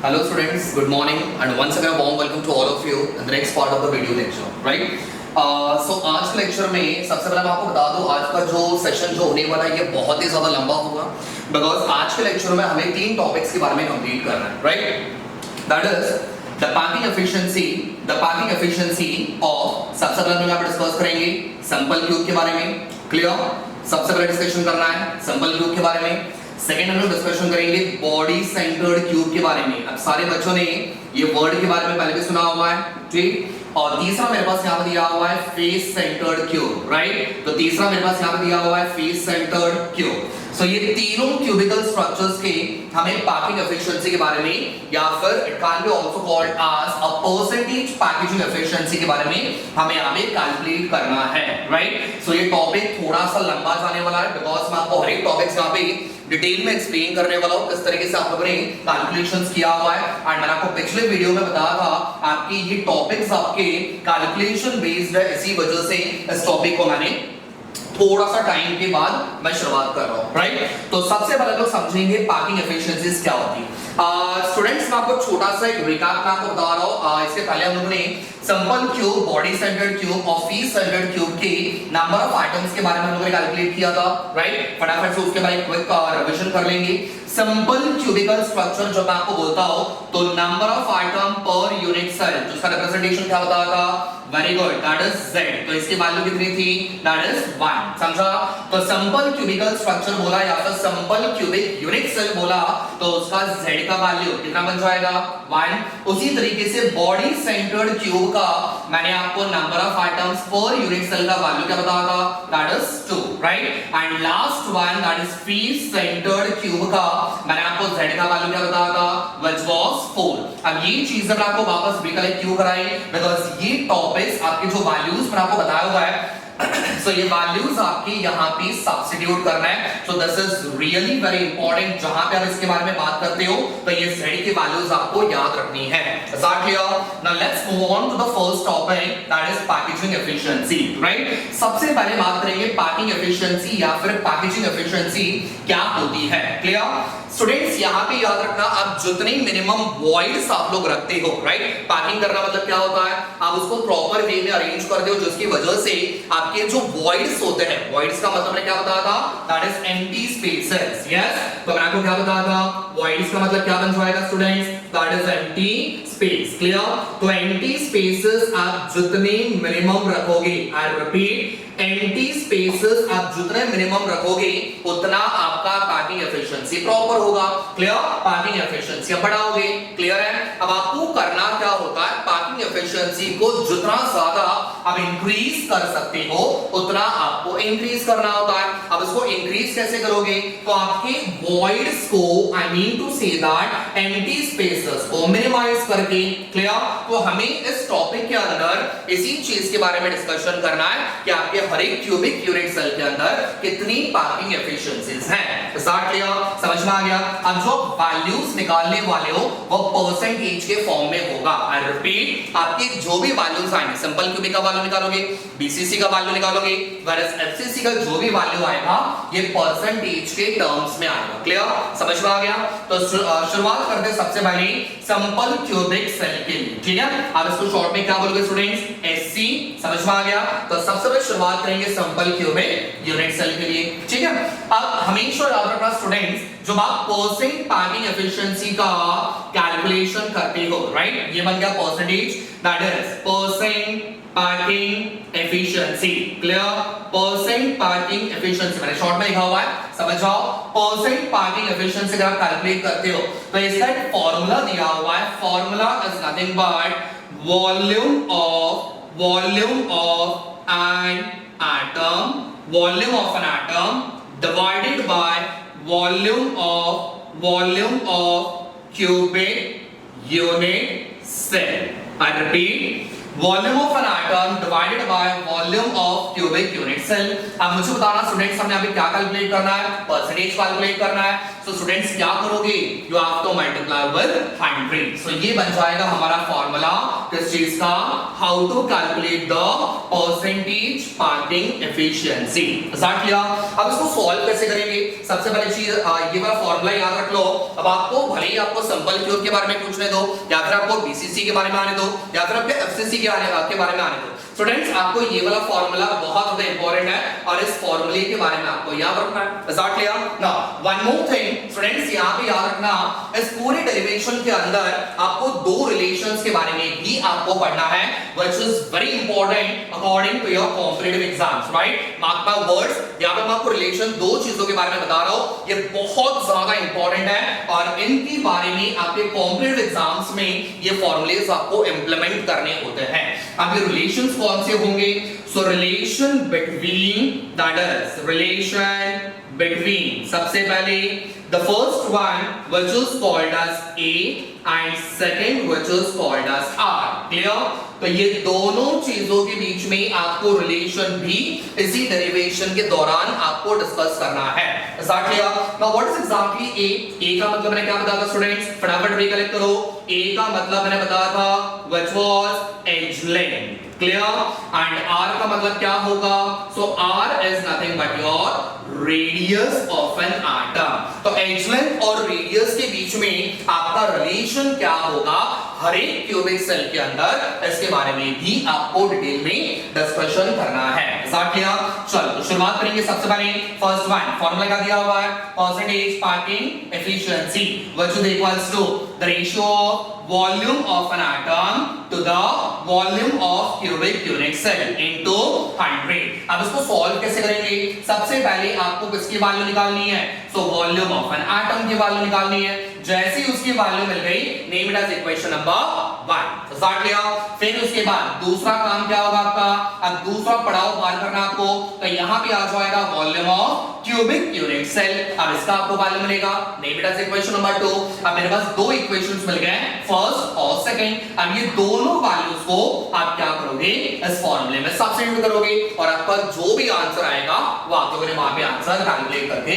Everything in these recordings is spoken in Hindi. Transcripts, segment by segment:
Hello students, good morning and once again a warm welcome to all of you in the next part of the video lecture, right? So आज के लेक्चर में सबसे पहले मैं आपको बता दूं आज का जो सेशन जो होने वाला है ये बहुत ही ज्यादा लंबा होगा बिकॉज आज के लेक्चर में हमें तीन टॉपिक्स के बारे में कंप्लीट करना है, right? That is the packing efficiency of सबसे पहले हम डिस्कस करेंगे सिंपल क्यूब के बारे में, क्लियर? सबसे पहले डिस्कशन करना है सिंपल क्यूब के बारे में। सेकेंड हम लोग डिस्कशन करेंगे बॉडी सेंटर्ड क्यूब के बारे में। अब सारे बच्चों ने ये वर्ड के बारे में पहले भी सुना हुआ है, ठीक? और तीसरा मेरे पास यहाँ पे दिया हुआ है फेस सेंटर्ड क्यूब, राइट? तो तीसरा मेरे पास यहाँ पे दिया हुआ है फेस सेंटर्ड क्यूब। सो ये तीनों क्यूबिकल स्ट्रक्चर्स के हमें पैकिंग एफिशिएंसी के बारे में या फिर it can be also called as a percentage packaging efficiency के बारे में हमें यहाँ पे कैलकुलेट करना है, राइट? सो ये टॉपिक थोड़ा सा लंबा जाने वाला है बिकॉज मैं आपको हर एक टॉपिक्स यहाँ पे डिटेल में एक्सप्लेन करने वाला हूं किस तरीके से आप लोगों ने कैलकुलेशंस किया हुआ है। एंड मैंने आपको पिछले वीडियो में बताया था आपकी ये टॉपिक्स आपके कैलकुलेशन बेस्ड है, इसी वजह से इस टॉपिक को मैंने थोड़ा सा टाइम के बाद मैं शुरुआत कर रहा हूं, राइट? तो सबसे पहले लोग समझेंगे पैकिंग एफिशिएंसीज क्या होती है। स्टूडेंट्स मैं आपको छोटा सा एक रिकैप में आपको बता रहा हूं। इसके पहले हम लोगों ने simple cube, body centred cube और फेस सेंटर्ड क्यूब के नंबर ऑफ आइटम्स के बारे में हम लोगों ने कैलकुलेट किया था, राइट? फटाफट से उसके बारे में क्विक रिवीजन कर लेंगे। सिंपल क्यूबिकल स्ट्रक्चर जो मैं आपको बोलता हूं तो number of item per unit cell, जिसका रिप्रेजेंटेशन क्या बताया था? Very good, that is z। तो इसकी वैल्यू कितनी थी? That is 1। समझा? तो सिंपल क्यूबिकल स्ट्रक्चर बोला या फिर सिंपल क्यूबिक यूनिट सेल बोला तो उसका z का वैल्यू कितना बन जाएगा? 1। उसी तरीके से बॉडी सेंटर्ड क्यूब का मैंने आपको number of items per unit cell का वैल्यू क्या बताया था? That is 2, right? And last one that is face centered cube का मैंने आपको z का वैल्यू क्या बताया था? Which was 4। अब ये चीजें मैं आपको वापस रिकलेक्ट क्यों कराई? बिकॉज़ ये टॉपिक्स आपके जो वैल्यूज मैंने आपको बताया हुआ है सो ये वैल्यूज आपके यहाँ पे सब्स्टिट्यूट करना है। So this is really very important. जहां पे आप इसके बारे में बात करते हो तो ये z की वैल्यूज आपको याद रखनी है। Is that clear? Now let's move on to the first topic that is packaging efficiency, right? सबसे पहले बात करेंगे पैकिंग एफिशिएंसी या फिर पैकेजिंग एफिशिएंसी क्या होती है, क्लियर? स्टूडेंट्स यहाँ पे याद रखना आप जितने मिनिमम वॉइड्स आप लोग रखते हो, राइट? पैकिंग करना मतलब क्या होता है? आप उसको प्रॉपर वे में अरेंज करते हो जिसकी वजह से आपके जो वॉइड्स होते हैं, वॉइड्स का मतलब मैंने क्या बताया था? That is empty spaces. Yes, तो मैंने आपको क्या बताया था? वॉइड्स का मतलब क्या बन जाएगा students? That is empty space, clear? तो एम्प्टी स्पेसेस आप जितने मिनिमम रखोगे, आई रिपीट, एम्प्टी स्पेसेस आप जितने मिनिमम रखोगे उतना आपका पैकिंग एफिशिएंसी प्रॉपर होगा, क्लियर? पैकिंग एफिशिएंसी आप बढ़ाओगे, क्लियर है? अब आपको करना क्या होता है? पैकिंग एफिशिएंसी को जितना ज्यादा आप इंक्रीज कर सकते हो उतना आपको इंक्रीज करना होता है। अब इसको इंक्रीज कैसे करोगे? तो आपके वॉइड्स को, I mean to say that empty spaces को मिनिमाइज करके, क्लियर? तो हमें इस टॉपिक के अंदर इसी चीज के बारे में डिस्कशन करना है कि आपके हर एक क्यूबिक यूनिट सेल के अंदर कितनी पैकिंग एफिशिएंसीज हैं। Is that clear? समझ में आ गया? अब जो वैल्यूज निकालने वाले हो वो परसेंटेज के फॉर्म में होगा। आई रिपीट, आपके जो भी वैल्यूज आएंगे, सिंपल क्यूबिक का वैल्यू निकालोगे, बीसीसी का वैल्यू निकालोगे, whereas एफसीसी का जो भी वैल्यू आएगा ये परसेंटेज के टर्म्स में आएगा। क्लियर? समझ में आ गया? तो शुरुआत करते हैं सबसे पहले सिंपल क्यूबिक सेल के लिए, ठीक है? अब इसको शॉर्ट में क्या बोलोगे स्टूडेंट्स? एससी। समझ में आ गया? तो सबसे पहले शुरुआत करेंगे सिंपल क्यूबिक यूनिट सेल के लिए, ठीक है? अब हमेशा याद रखना स्टूडेंट्स, जब आप परसेंट पैकिंग एफिशिएंसी का कैलकुलेशन करते हो, राइट? ये बन गया percentage, that is percent packing efficiency, clear? Percent packing efficiency मैंने शॉर्ट में लिखा हुआ है, समझ जाओ। परसेंट पैकिंग एफिशिएंसी अगर आप कैलकुलेट करते हो तो इसका एक फार्मूला दिया हुआ है। Formula is nothing but volume of an atom, volume of an atom divided by volume of cubic unit cell. I repeat, volume of an atom divided by volume of cubic unit cell. अब मुझे बताना स्टूडेंट्स, हमने अभी क्या कैलकुलेट करना है, परसेंटेज कैलकुलेट करना है। सो स्टूडेंट्स क्या करोगे, you have to multiply with 100। So ये बन जाएगा हमारा फार्मूला किस चीज का, how to calculate the percentage parting efficiency. Is clear? अब इसको सॉल्व कैसे करेंगे, सबसे पहले चीज ये वाला फार्मूला याद रख लो। अब आपको भले ही आपको सिंपल क्यूब के बारे में पूछने दो, या फिर आपको बीसीसी के बारे में आने दो, या फिर आपके एफसीसी के बारे में आने दो, स्टूडेंट्स आपको ये वाला फार्मूला बहुत ज्यादा इंपॉर्टेंट है और इस फार्मूले के बारे में आपको याद रखना है। Is that clear? Now one more thing students, यहां पे याद रखना, इस पूरे डेरिवेशन के अंदर आपको दो रिलेशंस के बारे में भी आपको पढ़ना है, which is very important according to your competitive exams, right? Mark my words, यहां पे मैं आपको रिलेशन दो चीजों के बारे में बता रहा हूं, ये बहुत ज्यादा इंपॉर्टेंट है और इनके बारे में आपके कॉम्पिटिटिव एग्जाम्स में ये फॉर्मूलेस आपको इंप्लीमेंट करने होते हैं। अब ये रिलेशंस कौन से होंगे? सो relation between, that is relation between, सबसे पहले the first one which is called as A and second which is called as R, clear? तो ये दोनों चीजों के बीच में आपको रिलेशन भी इसी डेरिवेशन के दौरान आपको डिस्कस करना है। Is that clear? Now what is exactly A? A का मतलब मैंने क्या बताया था स्टूडेंट्स, फटाफट रिकलेक्ट करो। A का मतलब मैंने बताया था which was edge length, clear? And R का मतलब क्या होगा? So R is nothing but your radius of an atom। तो edge length और radius के बीच में आपका रिलेशन क्या होगा हर एक क्यूबिक सेल के अंदर, इसके बारे में भी आपको डिटेल में डिस्कशन करना है। चलो तो शुरुआत करेंगे। सबसे पहले फर्स्ट वन फॉर्मूला क्या दिया हुआ है, percentage parting efficiency which is equals to the ratio of volume of an atom to the volume of cubic unit cell into 100। अब इसको सॉल्व कैसे करेंगे, सबसे पहले आपको किसकी वैल्यू निकालनी है, so volume of an atom की वैल्यू निकालनी है। जैसे ही उसकी वैल्यू मिल गई, name it as equation number 1। Start किया, फिर उसके बाद दूसरा काम क्या होगा आपका, अब दूसरा पड़ाव पार करना आपको, तो यहां पे आ जाएगा volume of cubic unit cell. अब इसका आपको वैल्यू मिलेगा, name it as equation number 2। अब मेरे पास दो इक्वेशंस मिल गए, फर्स्ट और सेकंड। अब ये दोनों वैल्यूज को आप क्या करोगे, इस फार्मूले में सब्स्टिट्यूट करोगे और आपका जो भी आंसर आएगा वो आप लोगों ने वहां पे आंसर कैलकुलेट करके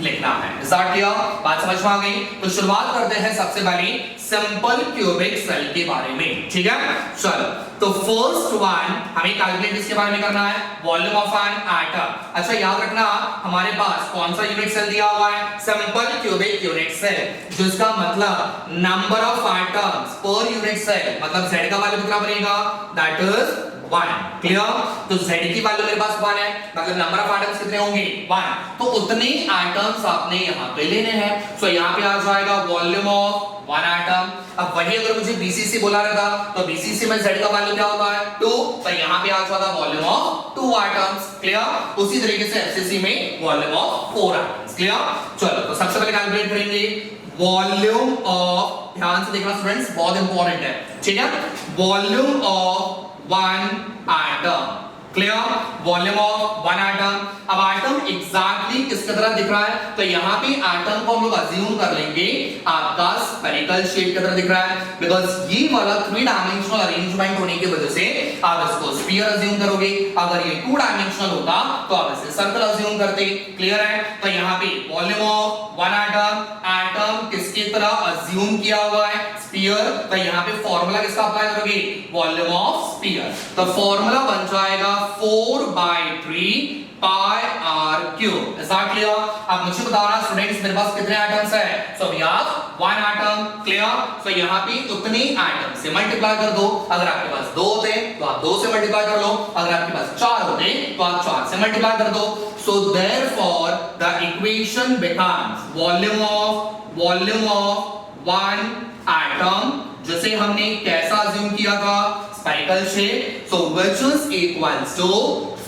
लिखना है। स्टार्ट किया, बात समझ में आ गई? तो शुरुआत करते हैं सबसे पहले सिंपल क्यूबिक सेल के बारे में, ठीक है? चलो तो फर्स्ट वन हमें कैलकुलेट इसके बारे में करना है, वॉल्यूम ऑफ एन एटम। अच्छा याद रखना, हमारे पास कौन सा यूनिट सेल दिया हुआ है, सिंपल क्यूबिक यूनिट सेल, जिसका मतलब number of atoms per unit cell, मतलब Z का वैल्यू कितना बनेगा, दैट इज 1। क्लियर? तो Z की वैल्यू मेरे पास 1 है, मतलब नंबर ऑफ एटम्स कितने होंगे, 1। तो उतने एटम्स आपने यहां पे लेने हैं। सो यहां पे आ जाएगा वॉल्यूम ऑफ 1 एटम। अब वही अगर मुझे BCC बोला रहता तो BCC में Z का वैल्यू क्या होता है, 2, तो यहां पे आ जाता वॉल्यूम ऑफ 2 एटम्स। क्लियर? उसी तरीके से FCC में वॉल्यूम ऑफ 4 एटम्स। क्लियर? चलो तो सबसे पहले कैलकुलेट करेंगे वॉल्यूम ऑफ, ध्यान से देखना स्टूडेंट्स, बहुत इंपॉर्टेंट है, ठीक है? Volume of 1 atom, clear? Volume of 1 atom. अब एटम एग्जैक्टली किसकी तरह दिख रहा है, तो यहाँ पे एटम को हम लोग अज्यूम कर लेंगे आपका स्फेरिकल शेप की तरह दिख रहा है, बिकॉज ये वाला 3 डायमेंशनल अरेंजमेंट होने की वजह से आप इसको स्फीयर अज्यूम करोगे। अगर ये 2 डायमेंशनल होता तो आप इसे सर्कल अज्यूम करते। क्लियर है? तो यहाँ पे वॉल्यूम ऑफ 1 एटम, एटम किसकी तरह अज्यूम किया हुआ है, स्फीयर, तो यहाँ पे फॉर्मूला किसका अप्लाई करोगे, वॉल्यूम ऑफ स्फीयर। तो फॉर्मूला बन जाएगा 4/3 पाई r क्यूब। ऐसा क्लियर? अब मुझे बताना स्टूडेंट्स मेरे पास कितने एटम्स है, so we have 1 atom. Clear? So यहाँ पे उतने एटम से मल्टीप्लाई कर दो। अगर आपके पास 2 होते तो आप 2 से मल्टीप्लाई कर लो, अगर आपके पास 4 होते तो आप 4 से मल्टीप्लाई कर दो। So therefore the equation becomes volume of 1 atom, जिसे हमने कैसा अज्यूम किया था, spherical shape, so which is equals to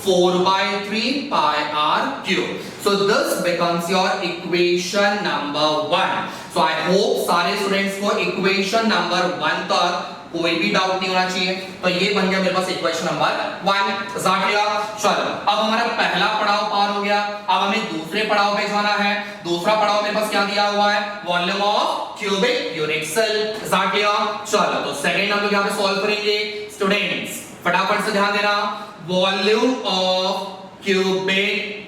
4/3 pi r cube. So this becomes your equation number 1. So I hope सारे स्टूडेंट्स को इक्वेशन नंबर 1 तक कोई भी डाउट नहीं होना चाहिए। तो ये बन गया मेरे पास इक्वेशन नंबर 1। चलो अब हमारा पहला पड़ाव पार हो गया, अब हमें दूसरे पड़ाव पे जाना है। दूसरा पड़ाव मेरे पास क्या दिया हुआ है, volume of cubic unit cell. चलो तो सेकंड हम लोग यहाँ पे सॉल्व करेंगे स्टूडेंट्स। फटाफट से ध्यान देना, volume of cubic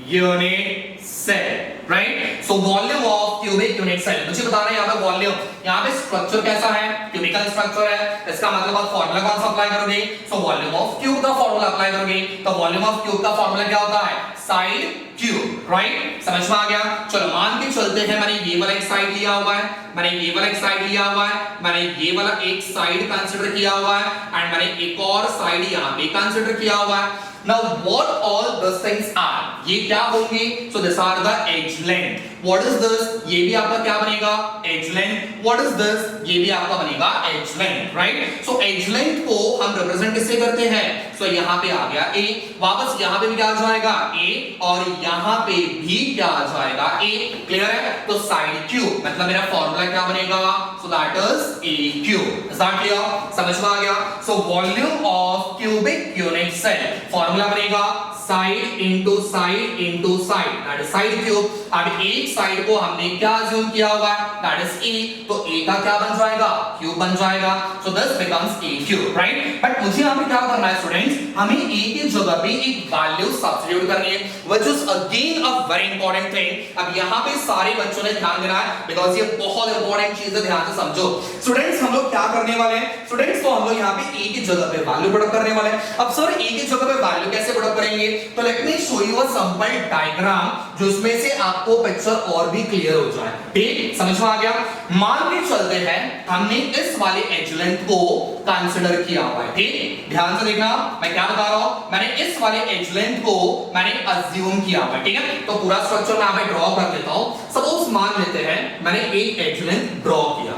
unit cell, right. So volume of cubic unit cell, मुझे बताना है यहाँ पे वॉल्यूम, यहाँ पे स्ट्रक्चर कैसा है, क्यूबिकल स्ट्रक्चर है, इसका मतलब आप फॉर्मूला कौन सा अप्लाई करोगे, सो वॉल्यूम ऑफ क्यूब का फॉर्मूला अप्लाई करोगे। तो वॉल्यूम ऑफ क्यूब का फॉर्मूला क्या होता है, साइड क्यूब, राइट, समझ में आ गया। चलो मान के चलते हैं मैंने ये वाला एक साइड लिया हुआ है, मैंने ये वाला एक साइड लिया हुआ है, मैंने ये वाला एक साइड कंसीडर किया हुआ है, एंड मैंने एक और साइड यहाँ पे कंसीडर किया हुआ है। Now what all these things are? ये क्या होंगे? So these are the edge length. What is this? ये भी आपका क्या बनेगा? Edge length. What is this? ये भी आपका बनेगा edge length, right? So edge length को हम represent किससे करते हैं? So यहाँ पे आ गया A, वापस यहाँ पे भी क्या आ जाएगा A, और यहाँ पे भी क्या आ जाएगा A, क्लियर है? तो side cube मतलब मेरा फॉर्मूला क्या बनेगा? So that is A cube. Is that clear? समझ में आ गया? So volume of cubic unit cell formula बनेगा side into side into side, that is side cube. अब एक साइड को हमने क्या अज्यूम किया हुआ है, दैट इज ए, तो ए का क्या बन जाएगा, क्यूब बन जाएगा। So this becomes a cube, right. But मुझे यहां पे क्या करना है स्टूडेंट्स, हमें ए की जगह पे एक वैल्यू सब्स्टिट्यूट करनी है, which is again a very important thing. अब यहां पे सारे बच्चों ने ध्यान देना है, बिकॉज़ ये बहुत इंपॉर्टेंट चीज है, ध्यान से समझो। स्टूडेंट्स हम लोग क्या करने वाले हैं, स्टूडेंट्स तो हम लोग यहां पे ए की जगह पे वैल्यू पुट अप करने वाले हैं। अब सर ए की जगह पे वैल्यू कैसे पुट अप करेंगे, तो let me show you a simple diagram जिसमें से आपको पिक्चर और भी क्लियर हो जाए। ठीक, समझ में आ गया। मान के चलते हैं हमने इस वाले एज लेंथ को कंसीडर किया हुआ है, ठीक, ध्यान से देखना मैं क्या बता रहा हूं, मैंने इस वाले एज लेंथ को मैंने अज्यूम किया हुआ है, ठीक है। तो पूरा स्ट्रक्चर मैं यहां पे ड्रॉ कर देता हूं। सपोज मान लेते हैं मैंने एक एज लेंथ ड्रॉ किया,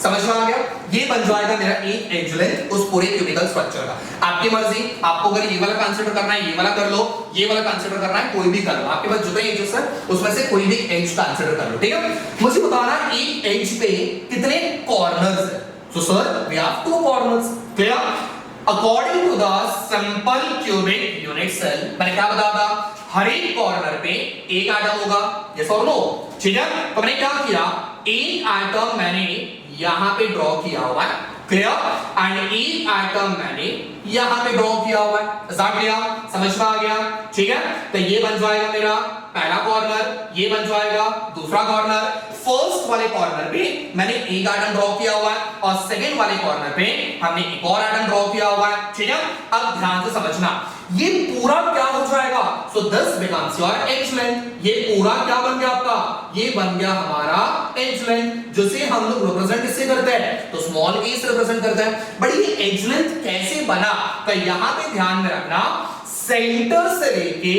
समझ में आ गया। ये बन जाएगा मेरा एक एज लेंथ उस पूरे क्यूबिकल स्ट्रक्चर का। आपकी मर्जी, आपको अगर ये वाला कंसीडर करना है ये वाला कर लो, ये वाला कंसीडर करना है कोई भी कर लो, आपके पास जितने एजेस है उसमें से कोई भी एज कंसीडर कर लो, ठीक है। मुझे बताना एक एज पे कितने कॉर्नर्स है, so sir we have two corners, clear. According to the simple cubic unit cell, मैंने क्या बताया था, हर एक कॉर्नर पे एक एटम होगा, यस और नो, ठीक है। तो मैंने क्या किया, एक एटम मैंने यहां पे ड्रॉ किया हुआ है, क्लियर, एंड एक एटम मैंने यहां पे ड्रॉ किया हुआ है, समझ में आ गया, ठीक है। तो ये बन जाएगा मेरा पहला कॉर्नर, ये बन जाएगा दूसरा कॉर्नर। फर्स्ट वाले कॉर्नर पे मैंने एक एटम ड्रॉ किया हुआ है और सेकंड वाले कॉर्नर पे हमने एक और एटम ड्रॉ किया हुआ है, ठीक है। अब ध्यान से समझना, ये पूरा क्या हो जाएगा, so this becomes your age length. ये पूरा क्या बन गया आपका, ये बन गया हमारा एज लेंथ, जिसे हम लोग रिप्रेजेंट किससे करते हैं, तो स्मॉल ए से रिप्रेजेंट करते हैं। बट ये एज लेंथ कैसे बना, तो यहां पे ध्यान में रखना, सेंटर से लेके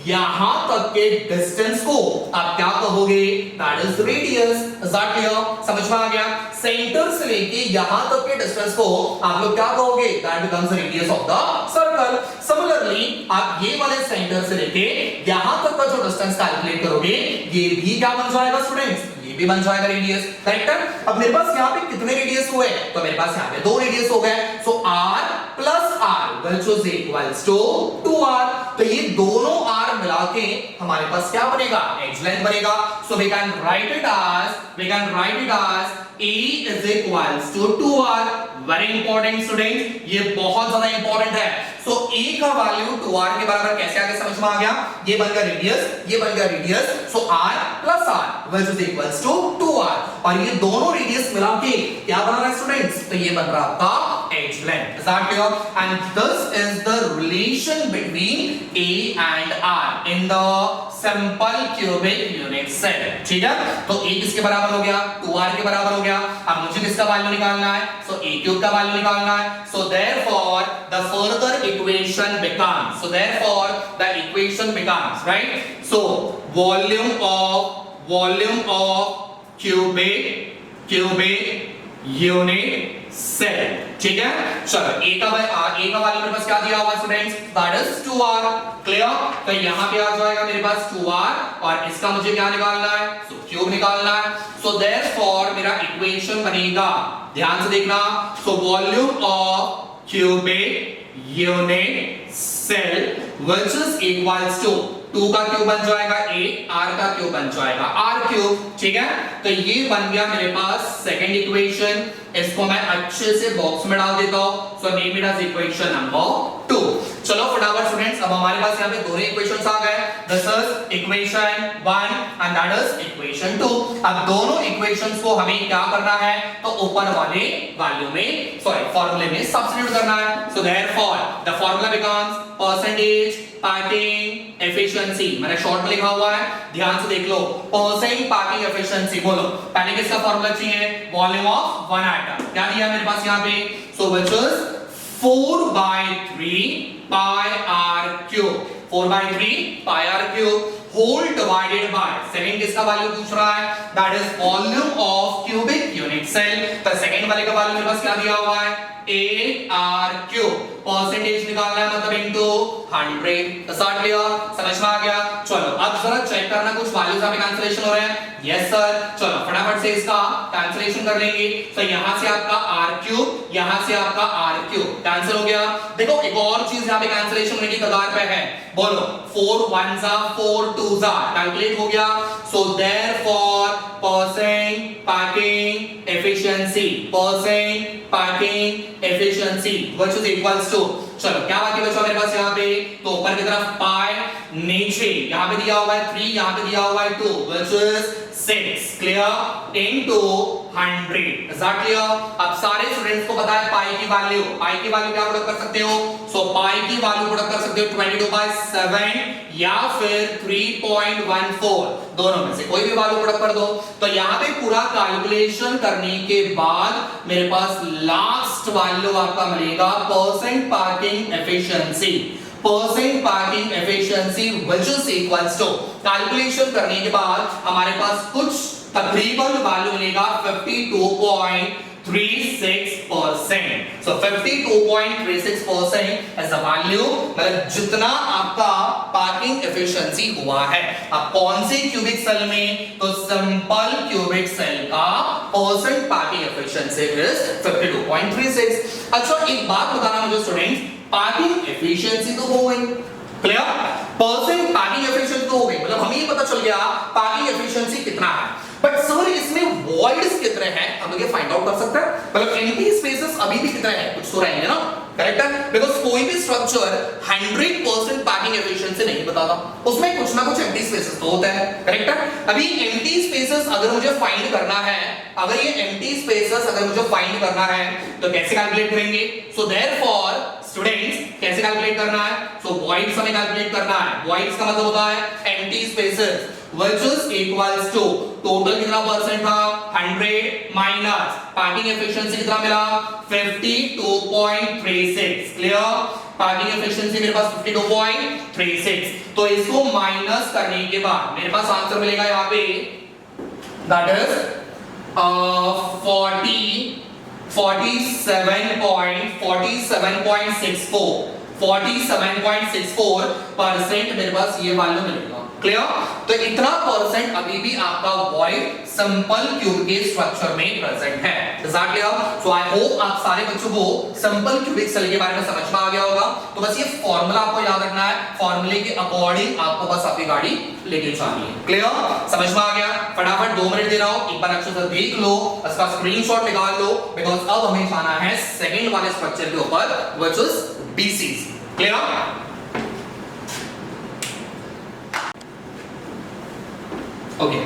यहां तक के डिस्टेंस को आप क्या कहोगे, that is radius. Is that clear, समझ में आ गया। सेंटर से लेके यहां तक के डिस्टेंस को आप लोग क्या कहोगे, that becomes radius of the circle. Similarly आप ये वाले सेंटर से लेके यहां तक का जो डिस्टेंस कैलकुलेट करोगे, ये भी क्या बन जाएगा स्टूडेंट्स, ये भी बन जाएगा रेडियस, करेक्ट है। अब मेरे पास यहां पे कितने रेडियस हुए, तो मेरे पास यहां पे दो रेडियस हो गए, so r plus r which is equals to 2r। तो ये दोनों r मिला के हमारे पास क्या बनेगा, एज लेंथ बनेगा। So we can write it as a is equals to 2r। Very important student, ये बहुत ज्यादा इंपॉर्टेंट है। सो a का वैल्यू 2r के बराबर कैसे आगे समझ में आ गया, ये बन गया रेडियस, ये बन गया radius, so r plus r which is equals to 2r, और ये दोनों रेडियस मिला के क्या बन रहा है स्टूडेंट्स, तो ये बन रहा है आपका edge length. Is that clear, and this is the relation between a and r in the simple cubic unit cell, ठीक है। तो a किसके बराबर हो गया, 2r के बराबर हो गया। अब मुझे किसका वैल्यू निकालना है, सो a क्यूब का वैल्यू निकालना है। So therefore the further equation becomes, right, so volume of cubic unit cell, ठीक है। चलो a का वैल्यू मेरे पास क्या दिया हुआ students, that is 2r, clear. तो यहां पे आ जाएगा मेरे पास 2r, और इसका मुझे क्या निकालना है, सो क्यूब निकालना है। सो देयरफॉर मेरा इक्वेशन बनेगा, ध्यान से देखना, so volume of cubic unit cell which is equals to 2 का क्यूब बन जाएगा 8, r का क्यूब बन जाएगा r क्यूब, ठीक है। तो ये बन गया मेरे पास सेकंड इक्वेशन। इसको मैं अच्छे से बॉक्स में डाल देता हूं। So name it as equation number 2। चलो फटाफट स्टूडेंट्स, अब हमारे पास यहाँ पे दोनों इक्वेशंस आ गए। This is equation 1 and that is equation 2। अब दोनों इक्वेशंस को हमें क्या करना है, तो ऊपर वाले वैल्यू में फार्मूले में सब्स्टिट्यूट करना है। So therefore the formula becomes percentage packing efficiency. मैंने शॉर्ट में लिखा हुआ है, ध्यान से देख लो। परसेंट पैकिंग एफिशिएंसी, बोलो पहले किसका फार्मूला चाहिए, वॉल्यूम ऑफ वन एटम। क्या दिया मेरे पास यहाँ पे, सो which is 4/3 pi r cube, 4/3 pi r cube whole divided by, second किसका वैल्यू पूछ रहा है, that is volume of cubic unit cell. तो सेकंड वाले का वैल्यू मेरे पास क्या दिया हुआ है, 8r cube। परसेंटेज निकालना है मतलब इनटू 100। साठ लिया, समझ में आ गया। चलो अब जरा चेक करना कुछ वैल्यूज यहाँ पे कैंसिलेशन हो रहे हैं। यस सर, चलो फटाफट से इसका कैंसिलेशन कर लेंगे। तो यहां से आपका r क्यूब, यहां से आपका r क्यूब कैंसिल हो गया। देखो एक और चीज यहाँ पे कैंसिलेशन होने की कगार पे है, बोलो 4 1s are 4 2s are, calculate हो गया। So therefore percent packing efficiency, percent packing efficiency which is equals to, चलो क्या बाकी बचा मेरे पास यहाँ पे, तो ऊपर की तरफ पाई, नीचे यहाँ पे दिया हुआ है 3, यहाँ पे दिया हुआ है 2 which is 6, clear, into 100। Is that clear. अब सारे स्टूडेंट्स को पता है पाई की वैल्यू, पाई की वैल्यू क्या पुट कर सकते हो, सो पाई की वैल्यू पुट कर सकते हो 22/7 या फिर 3.14, दोनों में से कोई भी वैल्यू पुट कर दो। तो यहाँ पे पूरा कैलकुलेशन करने के बाद मेरे पास लास्ट वैल्यू आपका मिलेगा percent packing efficiency, percent packing efficiency which is equals to, calculation करने के बाद हमारे पास कुछ तकरीबन वैल्यू मिलेगा 52.36%। सो 52.36% एज द वैल्यू, मतलब जितना आपका पैकिंग एफिशिएंसी हुआ है। अब कौन से क्यूबिक सेल में, तो सिंपल क्यूबिक सेल का परसेंट पैकिंग एफिशिएंसी इज 52.36। अच्छा एक बात बताना मुझे स्टूडेंट्स, पैकिंग एफिशिएंसी तो हो गई, क्लियर, परसेंट पैकिंग एफिशिएंसी तो हो गई, मतलब हमें ये पता चल गया पैकिंग एफिशिएंसी कितना है। बट सर इसमें वॉइड्स कितने हैं, हम लोग ये फाइंड आउट कर सकते हैं, मतलब एम्प्टी स्पेसेस अभी भी कितने हैं, कुछ तो रहेंगे ना, करेक्ट है। बिकॉज़ कोई भी स्ट्रक्चर 100% पैकिंग एफिशिएंसी नहीं बताता, उसमें कुछ ना कुछ एम्प्टी स्पेसेस तो होता है, करेक्ट है। अभी एम्प्टी स्पेसेस अगर मुझे फाइंड करना है, अगर ये एम्प्टी स्पेसेस अगर मुझे फाइंड करना है तो कैसे कैलकुलेट करेंगे, सो देयरफॉर स्टूडेंट्स कैसे कैलकुलेट करना है, सो वॉइड्स हमें कैलकुलेट करना है। वॉइड्स का मतलब होता है empty spaces which is equals to total कितना परसेंट था 100 माइनस पैकिंग एफिशिएंसी कितना मिला 52.36, क्लियर, पैकिंग एफिशिएंसी मेरे पास 52.36। तो इसको माइनस करने के बाद मेरे पास आंसर मिलेगा यहाँ पे दैट इज 47.64% मेरे पास ये वैल्यू मिलेगा, क्लियर। तो इतना परसेंट अभी भी आपका वॉइड सिंपल क्यूब के स्ट्रक्चर में प्रेजेंट है। Is that clear? So I hope आप सारे बच्चों को सिंपल क्यूबिक सेल के बारे में समझ में आ गया होगा। तो बस ये फॉर्मूला आपको याद रखना है, फॉर्मूले के अकॉर्डिंग आपको बस आपकी गाड़ी लेके जानी है, क्लियर, समझ में आ गया। फटाफट 2 मिनट दे रहा हूं, एक बार अच्छे से देख लो, इसका स्क्रीनशॉट निकाल लो, बिकॉज़ अब हमें जाना है सेकंड वाले स्ट्रक्चर के ऊपर which is BCs, clear. Okay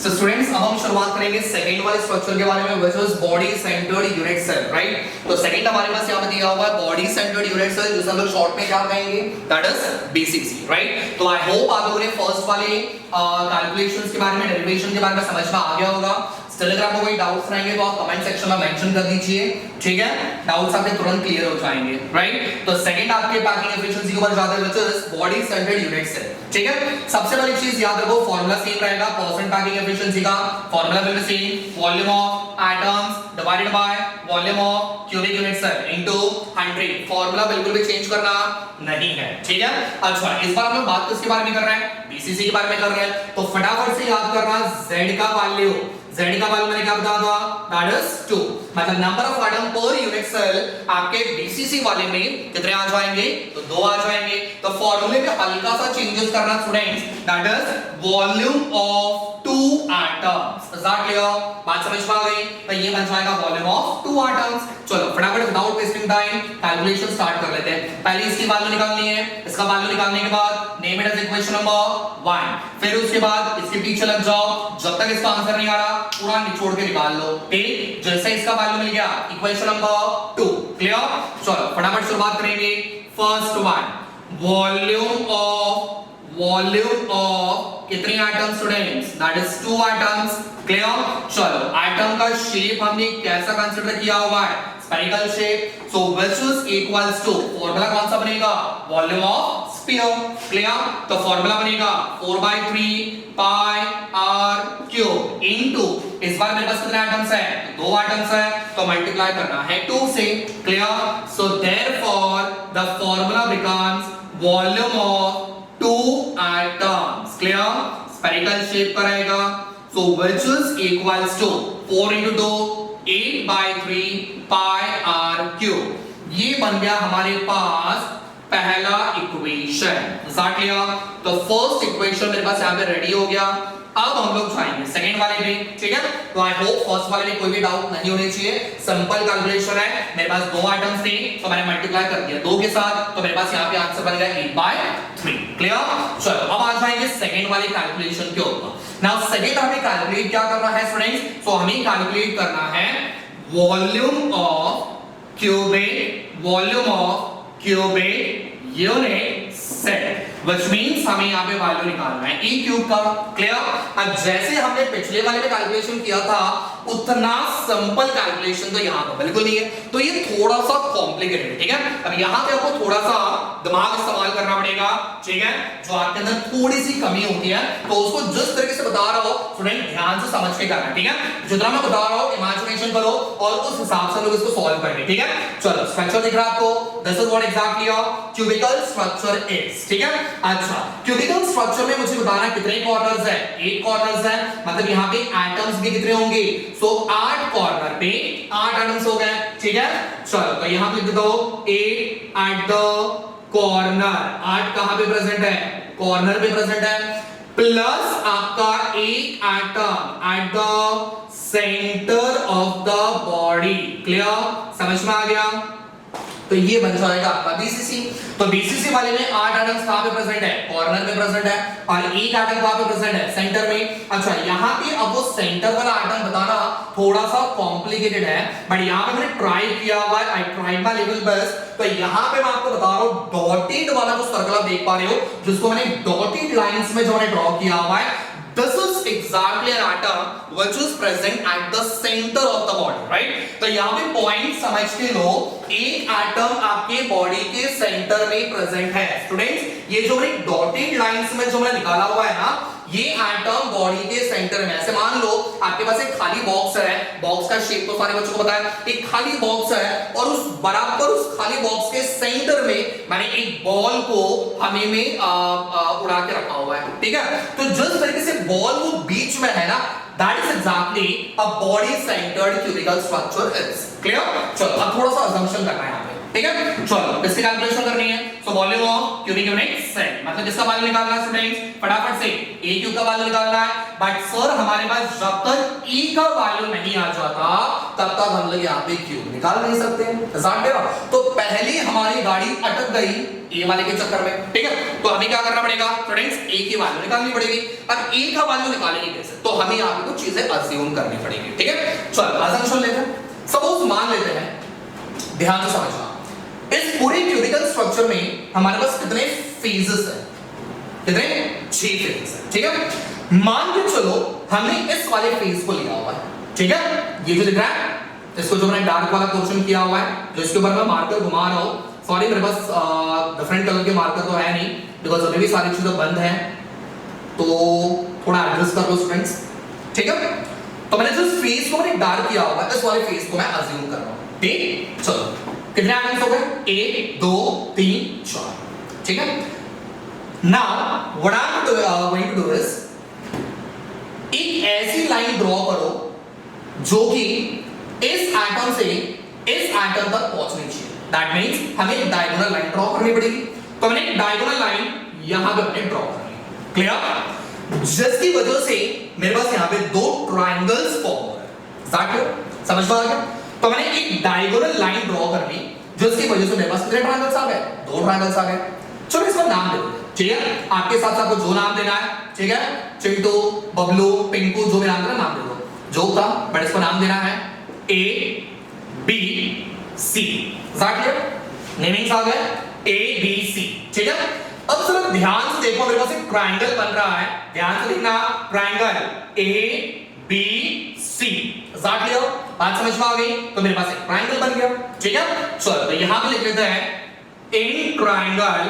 so students अब हम शुरुआत करेंगे सेकंड वाले स्ट्रक्चर के बारे में which is body centred unit cell, right. तो सेकंड हमारे पास यहां पे दिया हुआ है बॉडी सेंटर्ड यूनिट सेल, जिसे हम लोग शॉर्ट में क्या कहेंगे, दैट इज बीसीसी, राइट। तो आई होप आप लोगों ने फर्स्ट वाले कैलकुलेशंस के बारे में, डेरिवेशन के बारे में समझ में आ गया होगा। स्टिल अगर आपको कोई डाउट्स रहेंगे तो आप कमेंट सेक्शन में मेंशन कर दीजिए, ठीक है, डाउट्स आपके तुरंत क्लियर हो जाएंगे, राइट। तो सेकंड आपके पैकिंग एफिशिएंसी के ऊपर जाते हैं which is body centred unit cell, ठीक है। सबसे पहली चीज याद रखो, फार्मूला सेम रहेगा परसेंट पैकिंग एफिशिएंसी का, formula will be same, volume of atoms divided by volume of cubic unit cell into 100। Formula बिल्कुल भी चेंज करना नहीं है, ठीक है। अच्छा इस बार हम लोग बात किसके बारे में कर रहे हैं, बीसीसी के बारे में कर रहे हैं। तो फटाफट से याद करना z का वैल्यू, Z का वैल्यू मैंने क्या बताया था, दैट इज 2। मतलब number of atom per unit cell आपके BCC वाले में कितने आ जाएंगे, तो 2 आ जाएंगे। तो फॉर्मूले में हल्का सा चेंजेस करना students, that is volume of 2 atoms. Is that clear? बात समझ में आ गई? तो ये बन जाएगा वॉल्यूम ऑफ 2 एटम्स। चलो फटाफट without wasting time calculation start कर लेते हैं। पहले इसकी वैल्यू निकालनी है, इसका वैल्यू निकालने के बाद name it as equation number 1, फिर उसके बाद इसके पीछे लग जाओ, जब तक इसका आंसर नहीं आ रहा पूरा निचोड़ के निकाल लो। ठीक, जैसे इसका वैल्यू मिल गया इक्वेशन नंबर 2, क्लियर? चलो फटाफट शुरुआत करेंगे। फर्स्ट वन, वॉल्यूम ऑफ कितने atoms students, that is 2 atoms, clear? चलो एटम का शेप हमने कैसा कंसीडर किया हुआ है, spherical shape, so which is equals to, formula कौन सा बनेगा, वॉल्यूम ऑफ स्फीयर, क्लियर? तो फार्मूला बनेगा 4/3 पाई r क्यूब इनटू, इस बार मेरे पास कितने एटम्स है, 2 एटम्स है, तो मल्टीप्लाई करना है 2 से, clear? So therefore the formula becomes volume of 2 atoms, clear? Spherical shape का रहेगा, so which is equals to 4 into 2 8/3 pi r cube। ये बन गया हमारे पास पहला इक्वेशन, clear? तो फर्स्ट इक्वेशन मेरे पास यहाँ पे रेडी हो गया। अब हम लोग जाएंगे सेकंड वाले में, ठीक है? तो आई होप फर्स्ट वाले में कोई भी डाउट नहीं होने चाहिए। सिंपल कैलकुलेशन है, मेरे पास 2 आइटम्स थे तो मैंने मल्टीप्लाई कर दिया 2 के साथ, तो मेरे पास यहाँ पे आंसर बन गया 8/3, क्लियर? चलो अब आ जाएंगे सेकंड वाले कैलकुलेशन के ऊपर। नाउ सेकंड हमें कैलकुलेट क्या करना है स्टूडेंट्स, सो हमें कैलकुलेट करना है volume of cubic unit cell, which means हमें यहाँ पे वैल्यू निकालना है E क्यूब का, क्लियर? अब जैसे हमने पिछले वाले में कैलकुलेशन किया था उतना सिंपल कैलकुलेशन तो यहाँ पर बिल्कुल नहीं है, तो ये थोड़ा सा कॉम्प्लिकेटेड है, ठीक है? अब यहाँ पे आपको थोड़ा सा दिमाग इस्तेमाल करना पड़ेगा, ठीक है? जो आपके अंदर थोड़ी सी कमी होती है तो उसको जिस तरीके से बता रहा हो स्टूडेंट ध्यान से समझ के करना, ठीक है? जितना मैं बता रहा हूँ इमेजिनेशन करो और उस हिसाब से लोग इसको सॉल्व करेंगे, ठीक है? चलो स्ट्रक्चर दिख रहा है आपको, this is what exactly your cubical structure is, ठीक है? अच्छा, क्यूबिकल स्ट्रक्चर में मुझे बताना कितने कॉर्नर्स है, 8 कॉर्नर्स है, मतलब यहाँ पे एटम्स भी कितने होंगे, सो 8 कॉर्नर पे 8 एटम्स हो गए, ठीक है? चलो तो यहाँ पे लिख दो 8 एट द कॉर्नर, 8 कहां पे प्रेजेंट है, कॉर्नर पे प्रेजेंट है, प्लस आपका एक atom at the centre of the body, clear? समझ में आ गया? तो ये बन जाएगा आपका BCC। तो BCC वाले में 8 एटम्स कहां पे प्रेजेंट है, कॉर्नर पे प्रेजेंट है, और एक एटम कहां पे प्रेजेंट है, सेंटर में। अच्छा यहाँ पे अब वो सेंटर वाला एटम बताना थोड़ा सा कॉम्प्लिकेटेड है, बट यहाँ पे मैंने ट्राई किया हुआ है, I tried my level best. तो यहाँ पे मैं आपको बता रहा हूँ डॉटेड वाला जो सर्कल आप देख पा रहे हो, जिसको मैंने डॉटेड लाइंस में जो मैंने ड्रॉ किया हुआ है, this is exactly an atom which is present at the center of the body, right? तो यहाँ पे पॉइंट समझ के लो, एक एटम आपके बॉडी के सेंटर में प्रेजेंट है स्टूडेंट्स। ये जो मैंने डॉटेड लाइंस में जो मैंने निकाला हुआ है ना, ये एटम बॉडी के सेंटर में, ऐसे मान लो आपके पास एक खाली बॉक्स है, बॉक्स का शेप तो सारे बच्चों को पता है, एक खाली बॉक्स है और उस बराबर उस खाली बॉक्स के सेंटर में मैंने एक बॉल को हमें में उड़ा के रखा हुआ है, ठीक है? तो जिस तरीके से बॉल वो बीच में है ना, that is exactly a body centered cubical structure is, clear? चलो अब थोड़ा सा assumption करना है यहाँ पे, ठीक है? चलो इसकी कैलकुलेशन करनी है, so volume of cubic unit cell, मतलब इसका वैल्यू निकालना है स्टूडेंट्स, फटाफट से A क्यूब का वैल्यू निकालना है, बट सर हमारे पास जब तक E का वैल्यू नहीं आ जाता तब तक हम लोग यहाँ पे क्यूब निकाल नहीं सकते, तो पहले हमारी गाड़ी अटक गई A वाले के चक्कर में, ठीक है? तो हमें क्या करना पड़ेगा स्टूडेंट्स, A की वैल्यू निकालनी पड़ेगी। अब A का वैल्यू निकालेंगे कैसे, तो हमें यहाँ पे कुछ चीजें अज्यूम करनी पड़ेगी, ठीक है? चलो अजम्पशन लेते हैं, सपोज मान लेते हैं, ध्यान से समझना, इस पूरे क्यूबिकल स्ट्रक्चर में हमारे पास कितने फेजेस हैं, कितने 6 फेजेस हैं, ठीक है? मान के चलो हमने इस वाले फेज को लिया हुआ है, ठीक है? ये जो दिख रहा है, इसको जो मैंने डार्क वाला पोर्शन किया हुआ है, जो इसके ऊपर मैं मार्कर घुमा रहा हूं, सॉरी मेरे पास डिफरेंट कलर के मार्कर तो है नहीं, बिकॉज अभी भी सारी चीजें बंद हैं, तो थोड़ा एडजस्ट कर लो स्टूडेंट्स, ठीक है? तो मैंने जिस फेस को मैंने डार्क किया हुआ है, इस वाले फेस को मैं अज्यूम कर रहा हूं, ठीक? चलो कितने एटम्स हो गए, 1 2 3 4, ठीक है? Now what I am going to do is, एक ऐसी लाइन ड्रॉ करो जो कि इस एटम से इस एटम तक पहुंचनी चाहिए। दैट मींस हमें एक डायगोनल लाइन ड्रॉ करनी पड़ेगी। तो मैंने एक डायगोनल लाइन यहां पे मैंने ड्रॉ करनी। क्लियर? जिसकी वजह से मेरे पास यहां पे दो ट्रायंगल्स फॉर्म हो रहे हैं। दैट समझ में आ गया? तो मैंने एक डायगोनल लाइन ड्रॉ कर ली जिसकी वजह से मेरे पास कितने ट्रायंगल्स आ गए? दो ट्रायंगल्स आ गए। चलो इसका नाम दे दो, ठीक है? आपके साथ आपको जो नाम देना है, ठीक है? चिंटू, बबलू, पिंकू, जो भी नाम देना नाम दे दो। जो था बट इसको नाम देना है A B C। नेमिंग्स आ गए A B C, ठीक है? अब जरा ध्यान से देखो, मेरे पास एक ट्रायंगल बन रहा है। ध्यान से देखना, ट्रायंगल A B C। बात समझ में आ गई? तो मेरे पास एक ट्रायंगल बन गया, ठीक है? चलो तो यहां पे लिख लेते हैं इन ट्रायंगल